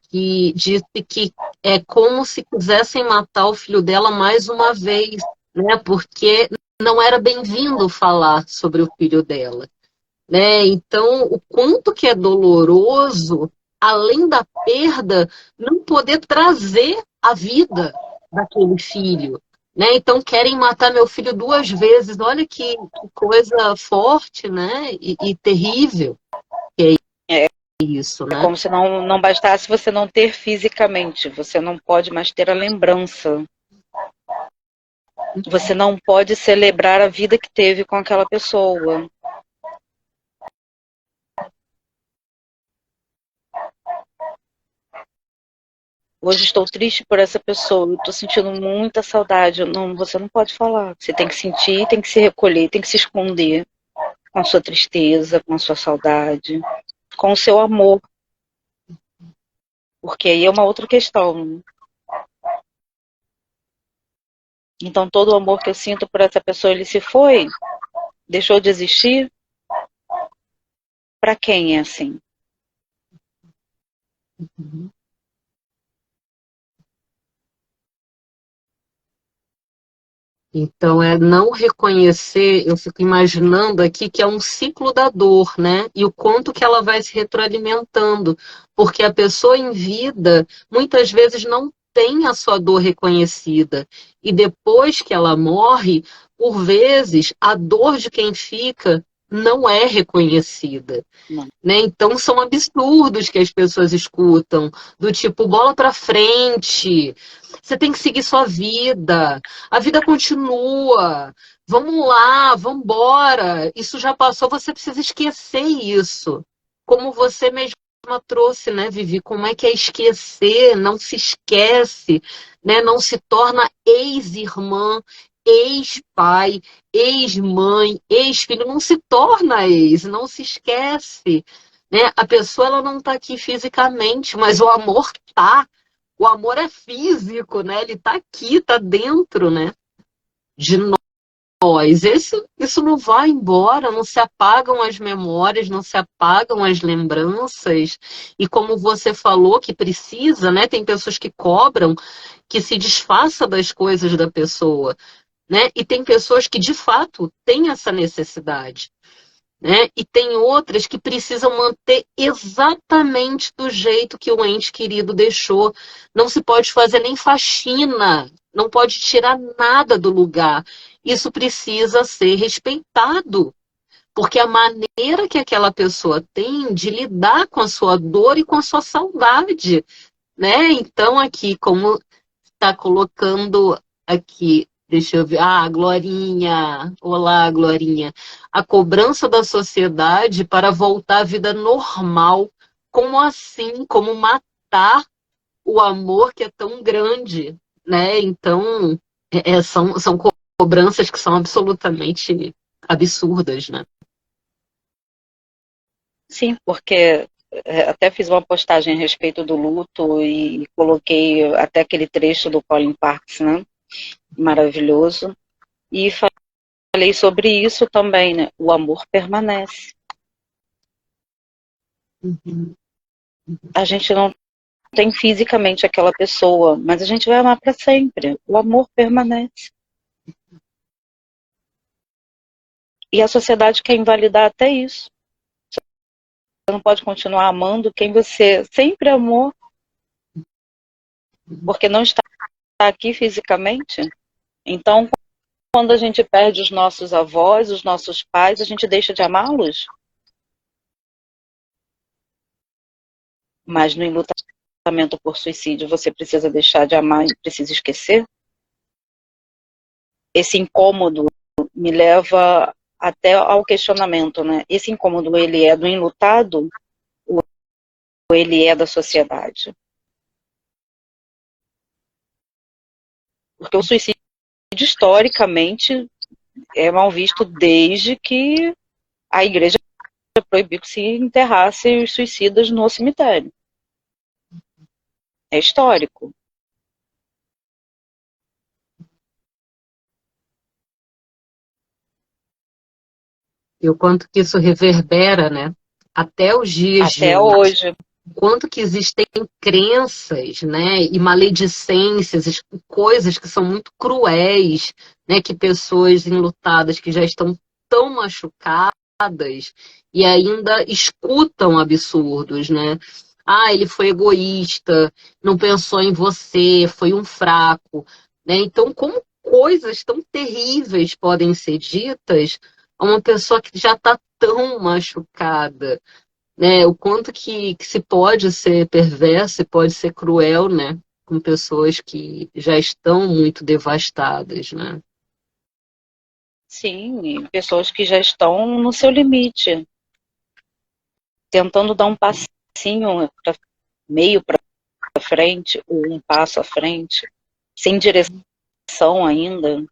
S2: que disse que é como se quisessem matar o filho dela mais uma vez, né? Porque não era bem-vindo falar sobre o filho dela, né? Então, o quanto que é doloroso, além da perda, não poder trazer a vida daquele filho, né? Então, querem matar meu filho duas vezes. Olha que coisa forte, né? E terrível que é isso,
S1: É
S2: né?
S1: como se não bastasse você não ter fisicamente, você não pode mais ter a lembrança. Você não pode celebrar a vida que teve com aquela pessoa. Hoje estou triste por essa pessoa, estou sentindo muita saudade. Não, você não pode falar. Você tem que sentir, tem que se recolher, tem que se esconder com a sua tristeza, com a sua saudade, com o seu amor. Porque aí é uma outra questão. Então todo o amor que eu sinto por essa pessoa, ele se foi? Deixou de existir? Para quem é assim?
S2: Então, é não reconhecer, eu fico imaginando aqui que é um ciclo da dor, né? E o quanto que ela vai se retroalimentando. Porque a pessoa em vida, muitas vezes, não tem a sua dor reconhecida. E depois que ela morre, por vezes, a dor de quem fica não é reconhecida.
S1: Não.
S2: Né? Então são absurdos que as pessoas escutam, do tipo, bola pra frente, você tem que seguir sua vida, a vida continua, vamos lá, vamos embora, isso já passou, você precisa esquecer isso. Como você mesma trouxe, né, Vivi? Como é que é esquecer? Não se esquece, né? Não se torna ex-irmã, ex-pai, ex-mãe, ex-filho, não se torna ex, não se esquece, né? A pessoa ela não está aqui fisicamente, mas o amor tá. O amor é físico, né? Ele está aqui, está dentro, né? De nós. Isso não vai embora, não se apagam as memórias, não se apagam as lembranças. E como você falou que precisa, né? Tem pessoas que cobram que se desfaça das coisas da pessoa, né? E tem pessoas que de fato têm essa necessidade. Né? E tem outras que precisam manter exatamente do jeito que o ente querido deixou. Não se pode fazer nem faxina, não pode tirar nada do lugar. Isso precisa ser respeitado, porque a maneira que aquela pessoa tem de lidar com a sua dor e com a sua saudade, né? Então aqui, como está colocando aqui Deixa eu ver. Ah, Glorinha. Olá, Glorinha. A cobrança da sociedade para voltar à vida normal. Como assim? Como matar o amor que é tão grande, né? Então, são cobranças que são absolutamente absurdas, né?
S1: Sim, porque até fiz uma postagem a respeito do luto e coloquei até aquele trecho do Colin Parks, né? Maravilhoso. E falei sobre isso também, né? O amor permanece.
S2: Uhum.
S1: A gente não tem fisicamente aquela pessoa, mas a gente vai amar para sempre. O amor permanece. E a sociedade quer invalidar até isso. Você não pode continuar amando quem você sempre amou, porque não está aqui fisicamente. Então, quando a gente perde os nossos avós, os nossos pais, a gente deixa de amá-los? Mas no enlutamento por suicídio, você precisa deixar de amar e precisa esquecer? Esse incômodo me leva até ao questionamento, né? Esse incômodo, ele é do enlutado ou ele é da sociedade? Porque o suicídio, historicamente, é mal visto desde que a igreja proibiu que se enterrasse os suicidas no cemitério. É histórico.
S2: E o quanto que isso reverbera, né? Até os dias de
S1: Até
S2: hoje.
S1: hoje.
S2: Quanto que existem crenças, né, e maledicências, coisas que são muito cruéis, né, que pessoas enlutadas que já estão tão machucadas e ainda escutam absurdos, né? Ah, ele foi egoísta, não pensou em você, foi um fraco, né? Então, como coisas tão terríveis podem ser ditas a uma pessoa que já está tão machucada? Né, o quanto que se pode ser perverso e pode ser cruel, né, com pessoas que já estão muito devastadas, né?
S1: Sim, pessoas que já estão no seu limite, tentando dar um passinho pra, meio para frente, ou um passo à frente, sem direção ainda.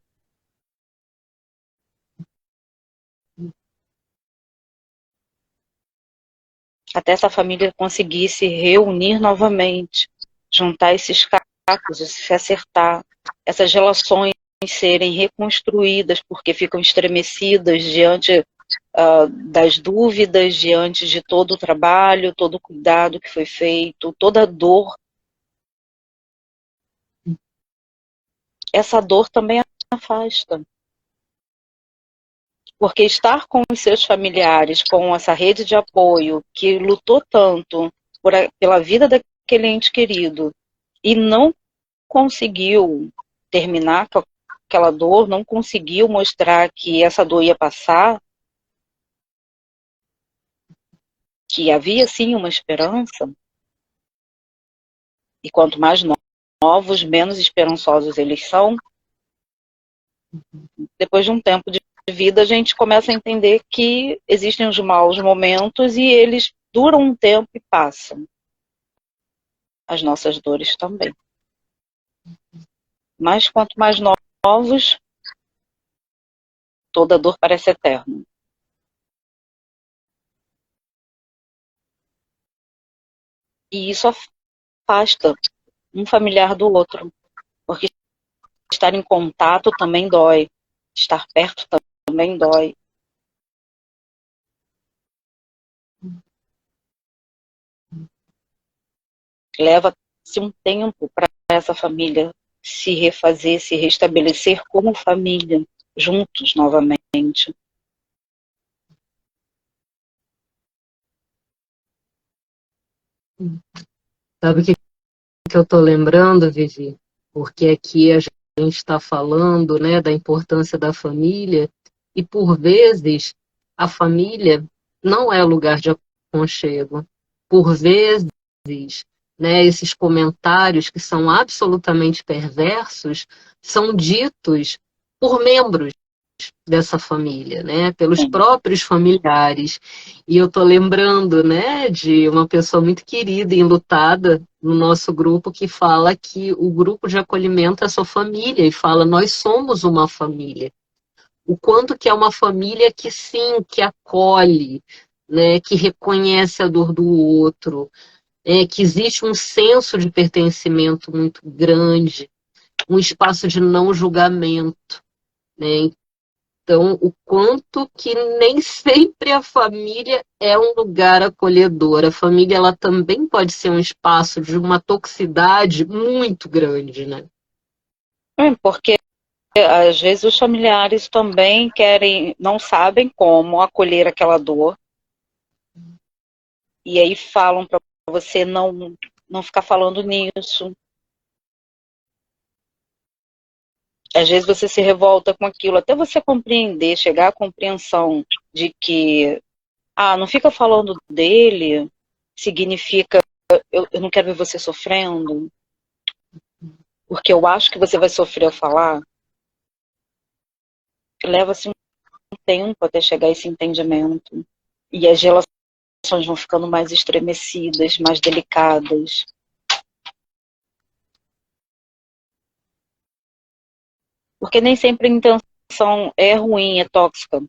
S1: Até essa família conseguir se reunir novamente, juntar esses cacos, se acertar, essas relações serem reconstruídas, porque ficam estremecidas diante das dúvidas, diante de todo o trabalho, todo o cuidado que foi feito, toda a dor. Essa dor também afasta. Porque estar com os seus familiares, com essa rede de apoio que lutou tanto pela vida daquele ente querido e não conseguiu terminar com aquela dor, não conseguiu mostrar que essa dor ia passar, que havia sim uma esperança, e quanto mais novos, menos esperançosos eles são, depois de um tempo de vida, a gente começa a entender que existem os maus momentos e eles duram um tempo e passam. As nossas dores também. Mas quanto mais novos, toda dor parece eterna. E isso afasta um familiar do outro, porque estar em contato também dói, estar perto também dói. Leva-se um tempo para essa família se refazer, se restabelecer como família, juntos novamente.
S2: Sabe o que eu estou lembrando, Vivi? Porque aqui a gente está falando, né, da importância da família e, por vezes, a família não é lugar de aconchego. Por vezes, né, esses comentários que são absolutamente perversos são ditos por membros dessa família, né? Pelos próprios familiares. E eu tô lembrando, né, de uma pessoa muito querida e enlutada no nosso grupo que fala que o grupo de acolhimento é sua família e fala nós somos uma família. O quanto que é uma família que sim, que acolhe, né, que reconhece a dor do outro, que existe um senso de pertencimento muito grande, um espaço de não julgamento, né? Então, o quanto que nem sempre a família é um lugar acolhedor. A família ela também pode ser um espaço de uma toxicidade muito grande, né?
S1: Porque às vezes os familiares também querem, não sabem como acolher aquela dor, e aí falam para você não ficar falando nisso. Às vezes você se revolta com aquilo, até você compreender, chegar à compreensão de que, não fica falando dele, significa eu não quero ver você sofrendo, porque eu acho que você vai sofrer ao falar. Leva-se um tempo até chegar a esse entendimento. E as relações vão ficando mais estremecidas, mais delicadas. Porque nem sempre a intenção é ruim, é tóxica.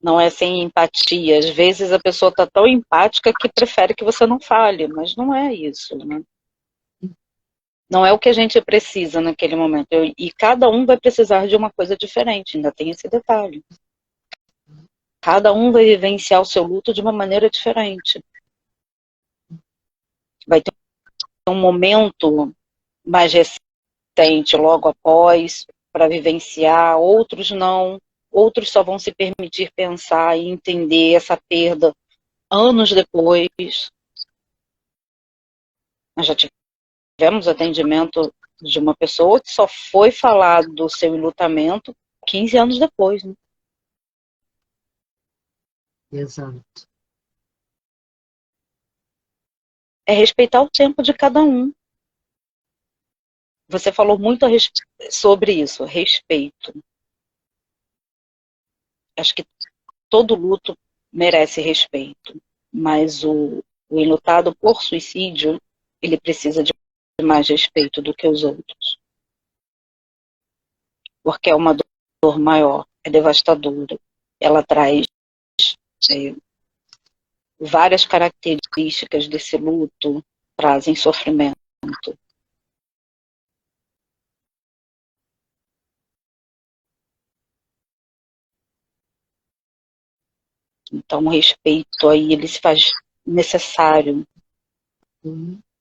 S1: Não é sem empatia. Às vezes a pessoa está tão empática que prefere que você não fale, mas não é isso, né? Não é o que a gente precisa naquele momento. E cada um vai precisar de uma coisa diferente, ainda tem esse detalhe. Cada um vai vivenciar o seu luto de uma maneira diferente. Vai ter um momento mais recente, logo após, para vivenciar, outros não. Outros só vão se permitir pensar e entender essa perda anos depois. Nós já tivemos atendimento de uma pessoa que só foi falar do seu enlutamento 15 anos depois. Né?
S2: Exato.
S1: É respeitar o tempo de cada um. Você falou muito sobre isso, respeito. Acho que todo luto merece respeito, mas o enlutado por suicídio, ele precisa de mais respeito do que os outros. Porque é uma dor maior, é devastadora. Ela traz várias características desse luto, trazem sofrimento. Então o respeito aí, ele se faz necessário.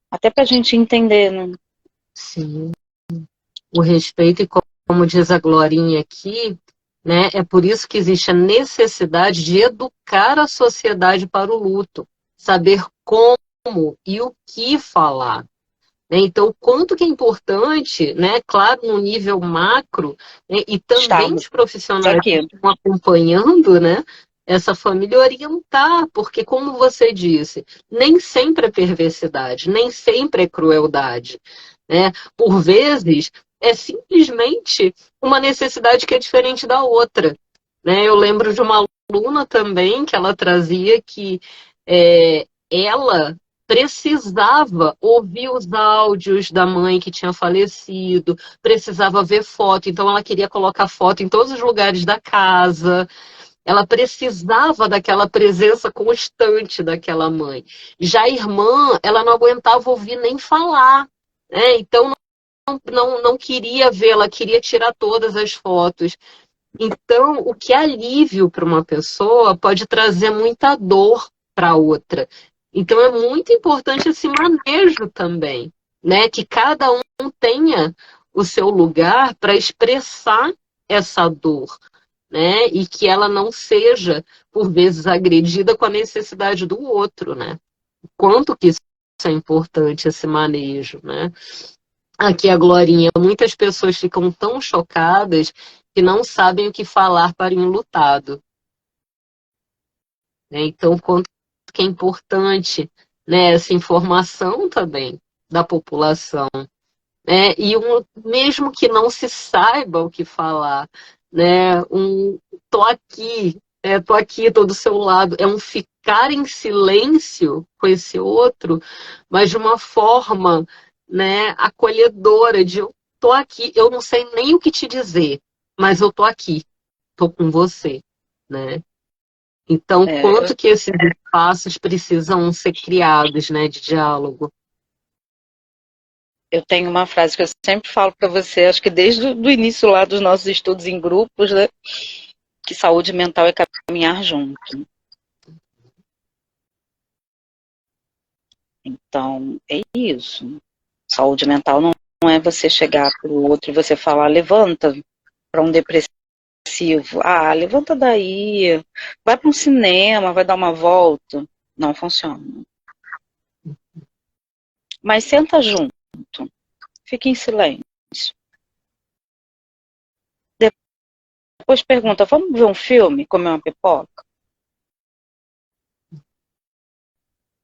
S1: Até para a gente entender, né?
S2: Sim. O respeito, e como diz a Glorinha aqui, né, é por isso que existe a necessidade de educar a sociedade para o luto, saber como e o que falar. Né? Então, o quanto que é importante, né, claro, no nível macro, né, e também
S1: Estamos
S2: os profissionais que
S1: aqui.
S2: estão acompanhando, né, essa família orientar, porque, como você disse, nem sempre é perversidade, nem sempre é crueldade. Né? Por vezes, é simplesmente uma necessidade que é diferente da outra. Né? Eu lembro de uma aluna também que ela trazia que ela precisava ouvir os áudios da mãe que tinha falecido, precisava ver foto, então ela queria colocar foto em todos os lugares da casa, ela precisava daquela presença constante daquela mãe. Já a irmã, ela não aguentava ouvir nem falar, né? Então não queria ver, ela queria tirar todas as fotos. Então, o que é alívio para uma pessoa pode trazer muita dor para outra. Então, é muito importante esse manejo também, né? Que cada um tenha o seu lugar para expressar essa dor, né? E que ela não seja, por vezes, agredida com a necessidade do outro, né? O quanto que isso é importante, esse manejo, né? Aqui a Glorinha, muitas pessoas ficam tão chocadas que não sabem o que falar para o enlutado. Né? Então, quanto que é importante, né, essa informação também da população. né? E mesmo que não se saiba o que falar, né? Tô aqui, tô aqui, tô do seu lado. É um ficar em silêncio com esse outro, mas de uma forma, né, acolhedora, de eu tô aqui, eu não sei nem o que te dizer, mas eu tô aqui, tô com você, né? Então,
S1: É,
S2: quanto que esses espaços precisam ser criados, né, de diálogo?
S1: eu tenho uma frase que eu sempre falo para você, acho que desde o início lá dos nossos estudos em grupos, né, que saúde mental é caminhar junto. Então, é isso. Saúde mental não é você chegar para o outro e você falar, levanta para um depressivo. Ah, levanta daí, vai para um cinema, vai dar uma volta. Não funciona. Mas senta junto, fica em silêncio. Depois pergunta, vamos ver um filme, comer uma pipoca?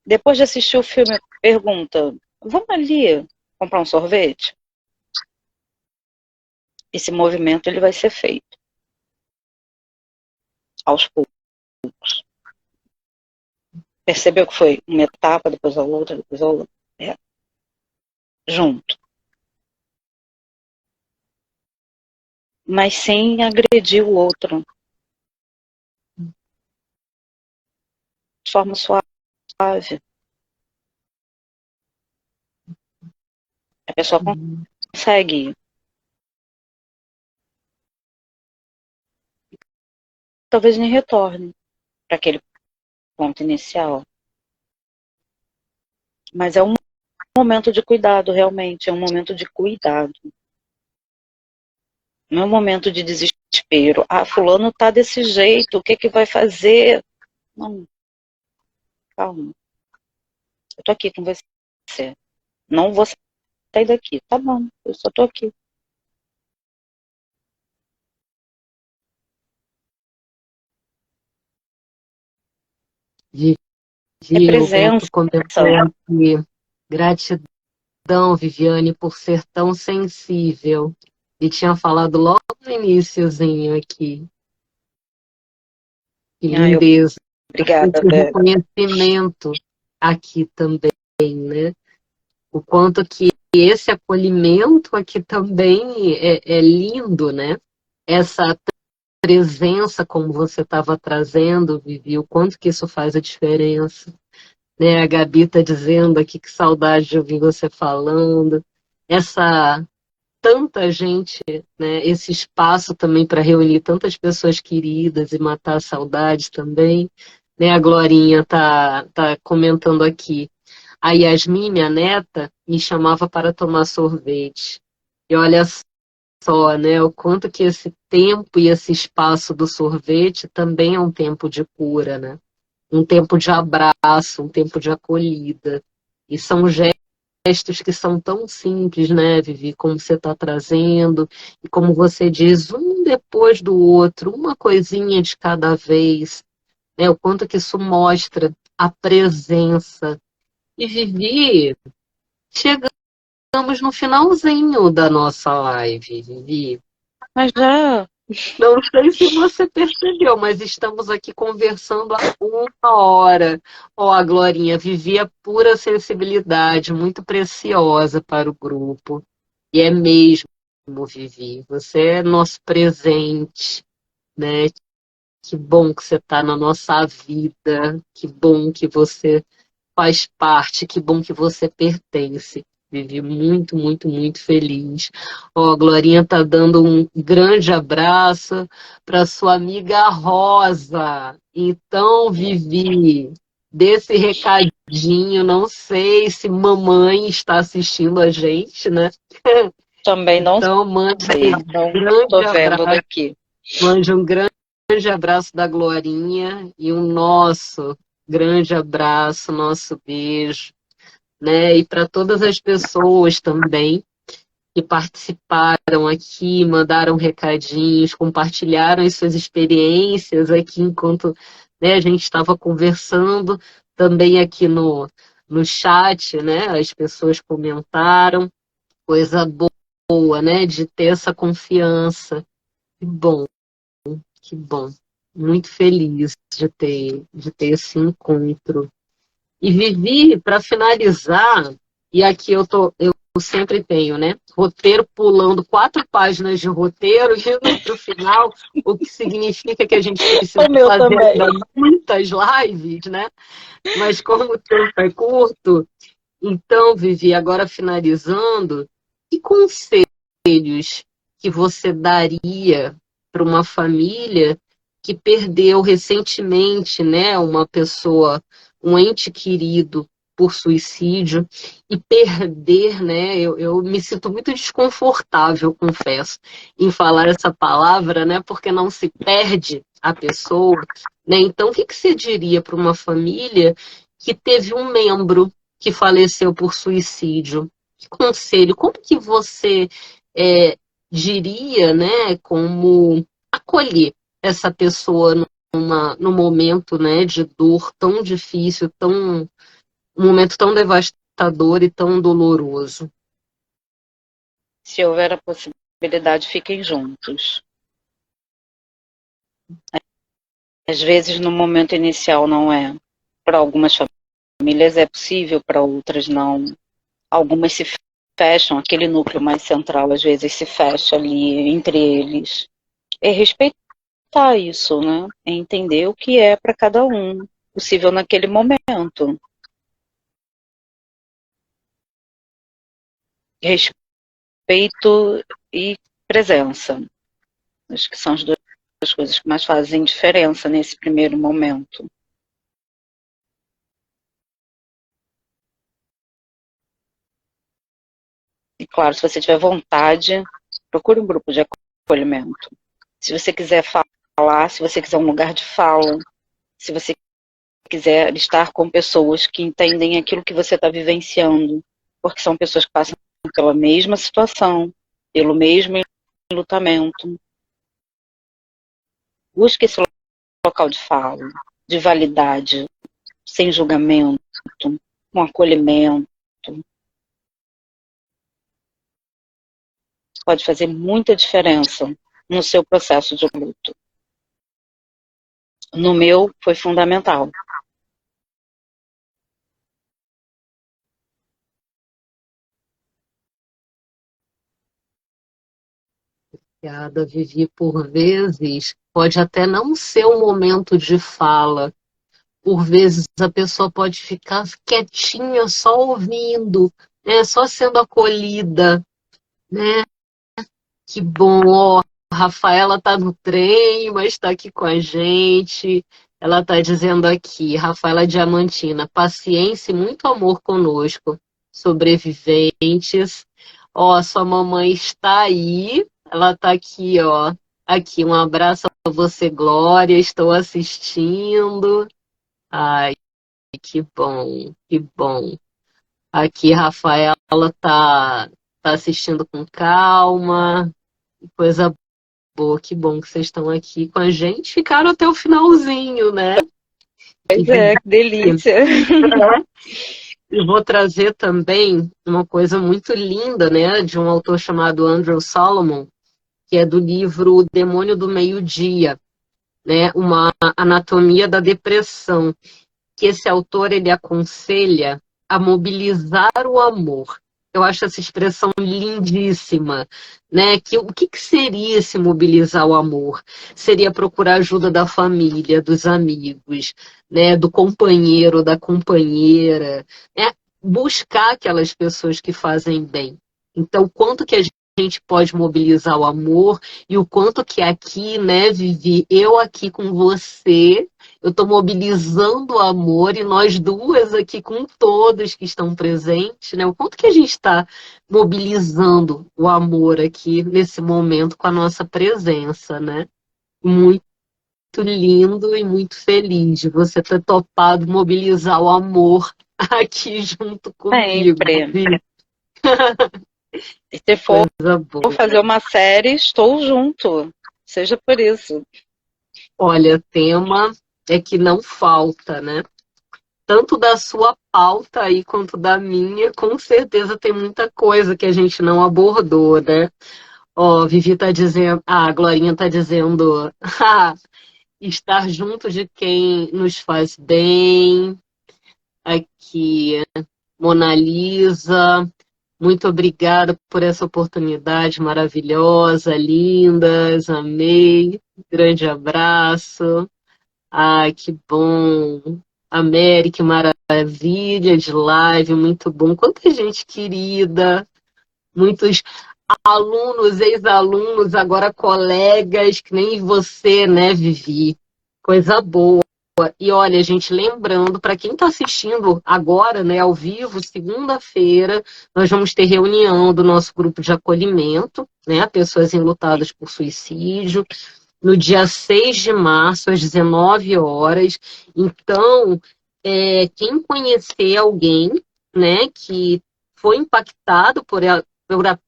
S1: Depois de assistir o filme, pergunta, vamos ali comprar um sorvete? Esse movimento ele vai ser feito aos poucos. Percebeu que foi uma etapa, depois a outra, depois a outra? É, junto. Mas sem agredir o outro. De forma suave. A pessoa consegue. Talvez nem retorne para aquele ponto inicial. Mas é um momento de cuidado, realmente. É um momento de cuidado. Não é um momento de desespero. Ah, fulano tá desse jeito, o que que vai fazer? Não, calma. Eu tô aqui com você. Não vou sair daqui. Tá bom, eu só tô aqui.
S2: Vivi,
S1: É
S2: o Roberto
S1: presença.
S2: comentou aqui, gratidão, Viviane, por ser tão sensível. E tinha falado logo no iniciozinho aqui. Que
S1: Ai,
S2: lindeza.
S1: obrigada,
S2: Esse
S1: Beth.
S2: reconhecimento aqui também, né? O quanto que esse acolhimento aqui também é lindo, né? Essa presença, como você estava trazendo, Vivi, o quanto que isso faz a diferença. Né? A Gabi está dizendo aqui que saudade de ouvir você falando. Essa tanta gente, né? Esse espaço também para reunir tantas pessoas queridas e matar a saudade também. Né? A Glorinha tá comentando aqui. A Yasmin, minha neta, me chamava para tomar sorvete. E olha só, né, o quanto que esse tempo e esse espaço do sorvete também é um tempo de cura, né? Um tempo de abraço, um tempo de acolhida. E são gestos que são tão simples, né, Vivi, como você está trazendo, e como você diz, um depois do outro, uma coisinha de cada vez, né? O quanto que isso mostra a presença. E Vivi, chegamos no finalzinho da nossa live, Vivi.
S1: Mas já.
S2: Não sei se você percebeu, mas estamos aqui conversando há 1 hora. Ó, a Glorinha vivia pura sensibilidade, muito preciosa para o grupo. E é mesmo, Vivi. Você é nosso presente, né? Que bom que você está na nossa vida. Que bom que você faz parte, que bom que você pertence. Vivi muito, muito, muito feliz. Ó, a Glorinha tá dando um grande abraço para sua amiga Rosa. Então, Vivi, desse recadinho, não sei se mamãe está assistindo a gente, né?
S1: Também não
S2: Então, mande
S1: sei.
S2: um
S1: Não
S2: grande
S1: tô vendo
S2: abraço,
S1: daqui.
S2: mande um grande abraço da Glorinha e um nosso grande abraço, nosso beijo, né? E para todas as pessoas também que participaram aqui, mandaram recadinhos, compartilharam as suas experiências aqui enquanto, né, a gente estava conversando, também aqui no chat, né? As pessoas comentaram. Coisa boa, né? De ter essa confiança. Que bom, que bom. Muito feliz de ter esse encontro. E Vivi, para finalizar, e aqui eu sempre tenho, né? Roteiro pulando 4 páginas de roteiro, indo para o final, o que significa que a gente precisa
S1: O meu
S2: fazer
S1: também.
S2: ainda muitas lives, né? Mas como o tempo é curto, então, Vivi, agora finalizando, que conselhos que você daria para uma família que perdeu recentemente, né, uma pessoa, um ente querido por suicídio e perder, né, eu me sinto muito desconfortável, confesso, em falar essa palavra, né, porque não se perde a pessoa, né? Então, o que você diria para uma família que teve um membro que faleceu por suicídio? Que conselho, como que você diria, né, como acolher essa pessoa num momento, né, de dor tão difícil, um momento tão devastador e tão doloroso?
S1: Se houver a possibilidade, fiquem juntos. Às vezes, no momento inicial, não é. Para algumas famílias é possível, para outras não. Algumas se fecham, aquele núcleo mais central às vezes se fecha ali entre eles. É respeitar isso, né? É entender o que é para cada um possível naquele momento. Respeito e presença. Acho que são as duas coisas que mais fazem diferença nesse primeiro momento. E claro, se você tiver vontade, procure um grupo de acolhimento. Se você quiser falar, se você quiser um lugar de fala, se você quiser estar com pessoas que entendem aquilo que você está vivenciando, porque são pessoas que passam pela mesma situação, pelo mesmo enlutamento. Busque esse local de fala, de validade, sem julgamento, com acolhimento. Pode fazer muita diferença no seu processo de luto. No meu, foi fundamental.
S2: Obrigada, Vivi. Por vezes, pode até não ser um momento de fala. Por vezes, a pessoa pode ficar quietinha, só ouvindo, né? Só sendo acolhida, né? Que bom, ó. A Rafaela está no trem, mas está aqui com a gente. Ela está dizendo aqui, Rafaela Diamantina, paciência e muito amor conosco, sobreviventes. Ó, sua mamãe está aí, ela está aqui, ó. Aqui, um abraço a você, Glória, estou assistindo. Ai, que bom, que bom. Aqui, Rafaela tá assistindo com calma, coisa boa, que bom que vocês estão aqui com a gente. Ficaram até o finalzinho, né?
S1: Pois é, que delícia.
S2: E vou trazer também uma coisa muito linda, né, de um autor chamado Andrew Solomon, que é do livro O Demônio do Meio-Dia, né, uma anatomia da depressão, que esse autor ele aconselha a mobilizar o amor. Eu acho essa expressão lindíssima, né? O que seria esse mobilizar o amor? Seria procurar ajuda da família, dos amigos, né? Do companheiro, da companheira, né? Buscar aquelas pessoas que fazem bem. Então, quanto que a gente pode mobilizar o amor e o quanto que aqui, né, Vivi, eu aqui com você, eu estou mobilizando o amor e nós duas aqui com todos que estão presentes, né? O quanto que a gente está mobilizando o amor aqui nesse momento com a nossa presença, né? Muito lindo e muito feliz de você ter topado mobilizar o amor aqui junto comigo.
S1: Sempre. E se for fazer uma série, estou junto. Seja por isso.
S2: Olha, tema é que não falta, né? tanto da sua pauta aí quanto da minha, com certeza tem muita coisa que a gente não abordou, né? Ó, Vivi tá dizendo, a Glorinha tá dizendo, estar junto de quem nos faz bem. Aqui, Mona Lisa, muito obrigada por essa oportunidade maravilhosa, lindas, amei. Grande abraço. Ai, que bom. América, que maravilha de live, muito bom. Quanta gente querida, muitos alunos, ex-alunos, agora colegas, que nem você, né, Vivi? Coisa boa. E olha, gente, lembrando, para quem está assistindo agora, né, ao vivo, segunda-feira, nós vamos ter reunião do nosso grupo de acolhimento, né, pessoas enlutadas por suicídio, no dia 6 de março, às 19 horas. Então, quem conhecer alguém, né, que foi impactado por a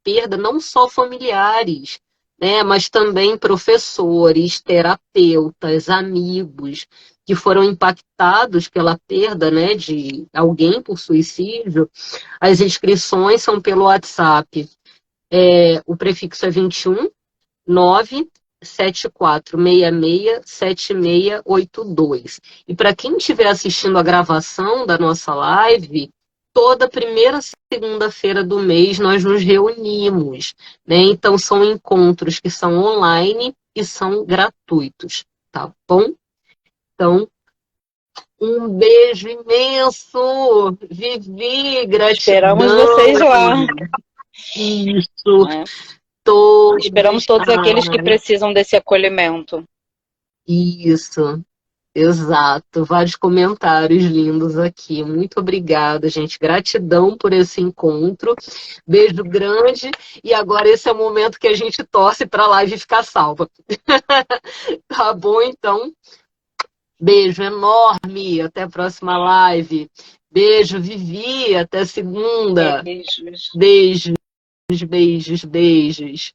S2: perda, não só familiares, né, mas também professores, terapeutas, amigos, que foram impactados pela perda, né, de alguém por suicídio, as inscrições são pelo WhatsApp. O prefixo é 21 974667682. E para quem estiver assistindo a gravação da nossa live, toda primeira segunda-feira do mês nós nos reunimos, né? Então são encontros que são online e são gratuitos, tá bom? Então, um beijo imenso, Vivi, gratidão.
S1: Esperamos vocês lá.
S2: Isso.
S1: Esperamos todos aqueles que precisam desse acolhimento.
S2: Isso, exato. Vários comentários lindos aqui. Muito obrigada, gente. Gratidão por esse encontro. Beijo grande. E agora esse é o momento que a gente torce para a live ficar salva. Tá bom, então? Beijo enorme. Até a próxima live. Beijo, Vivi. Até segunda.
S1: Beijos.
S2: Beijos, beijos, beijos.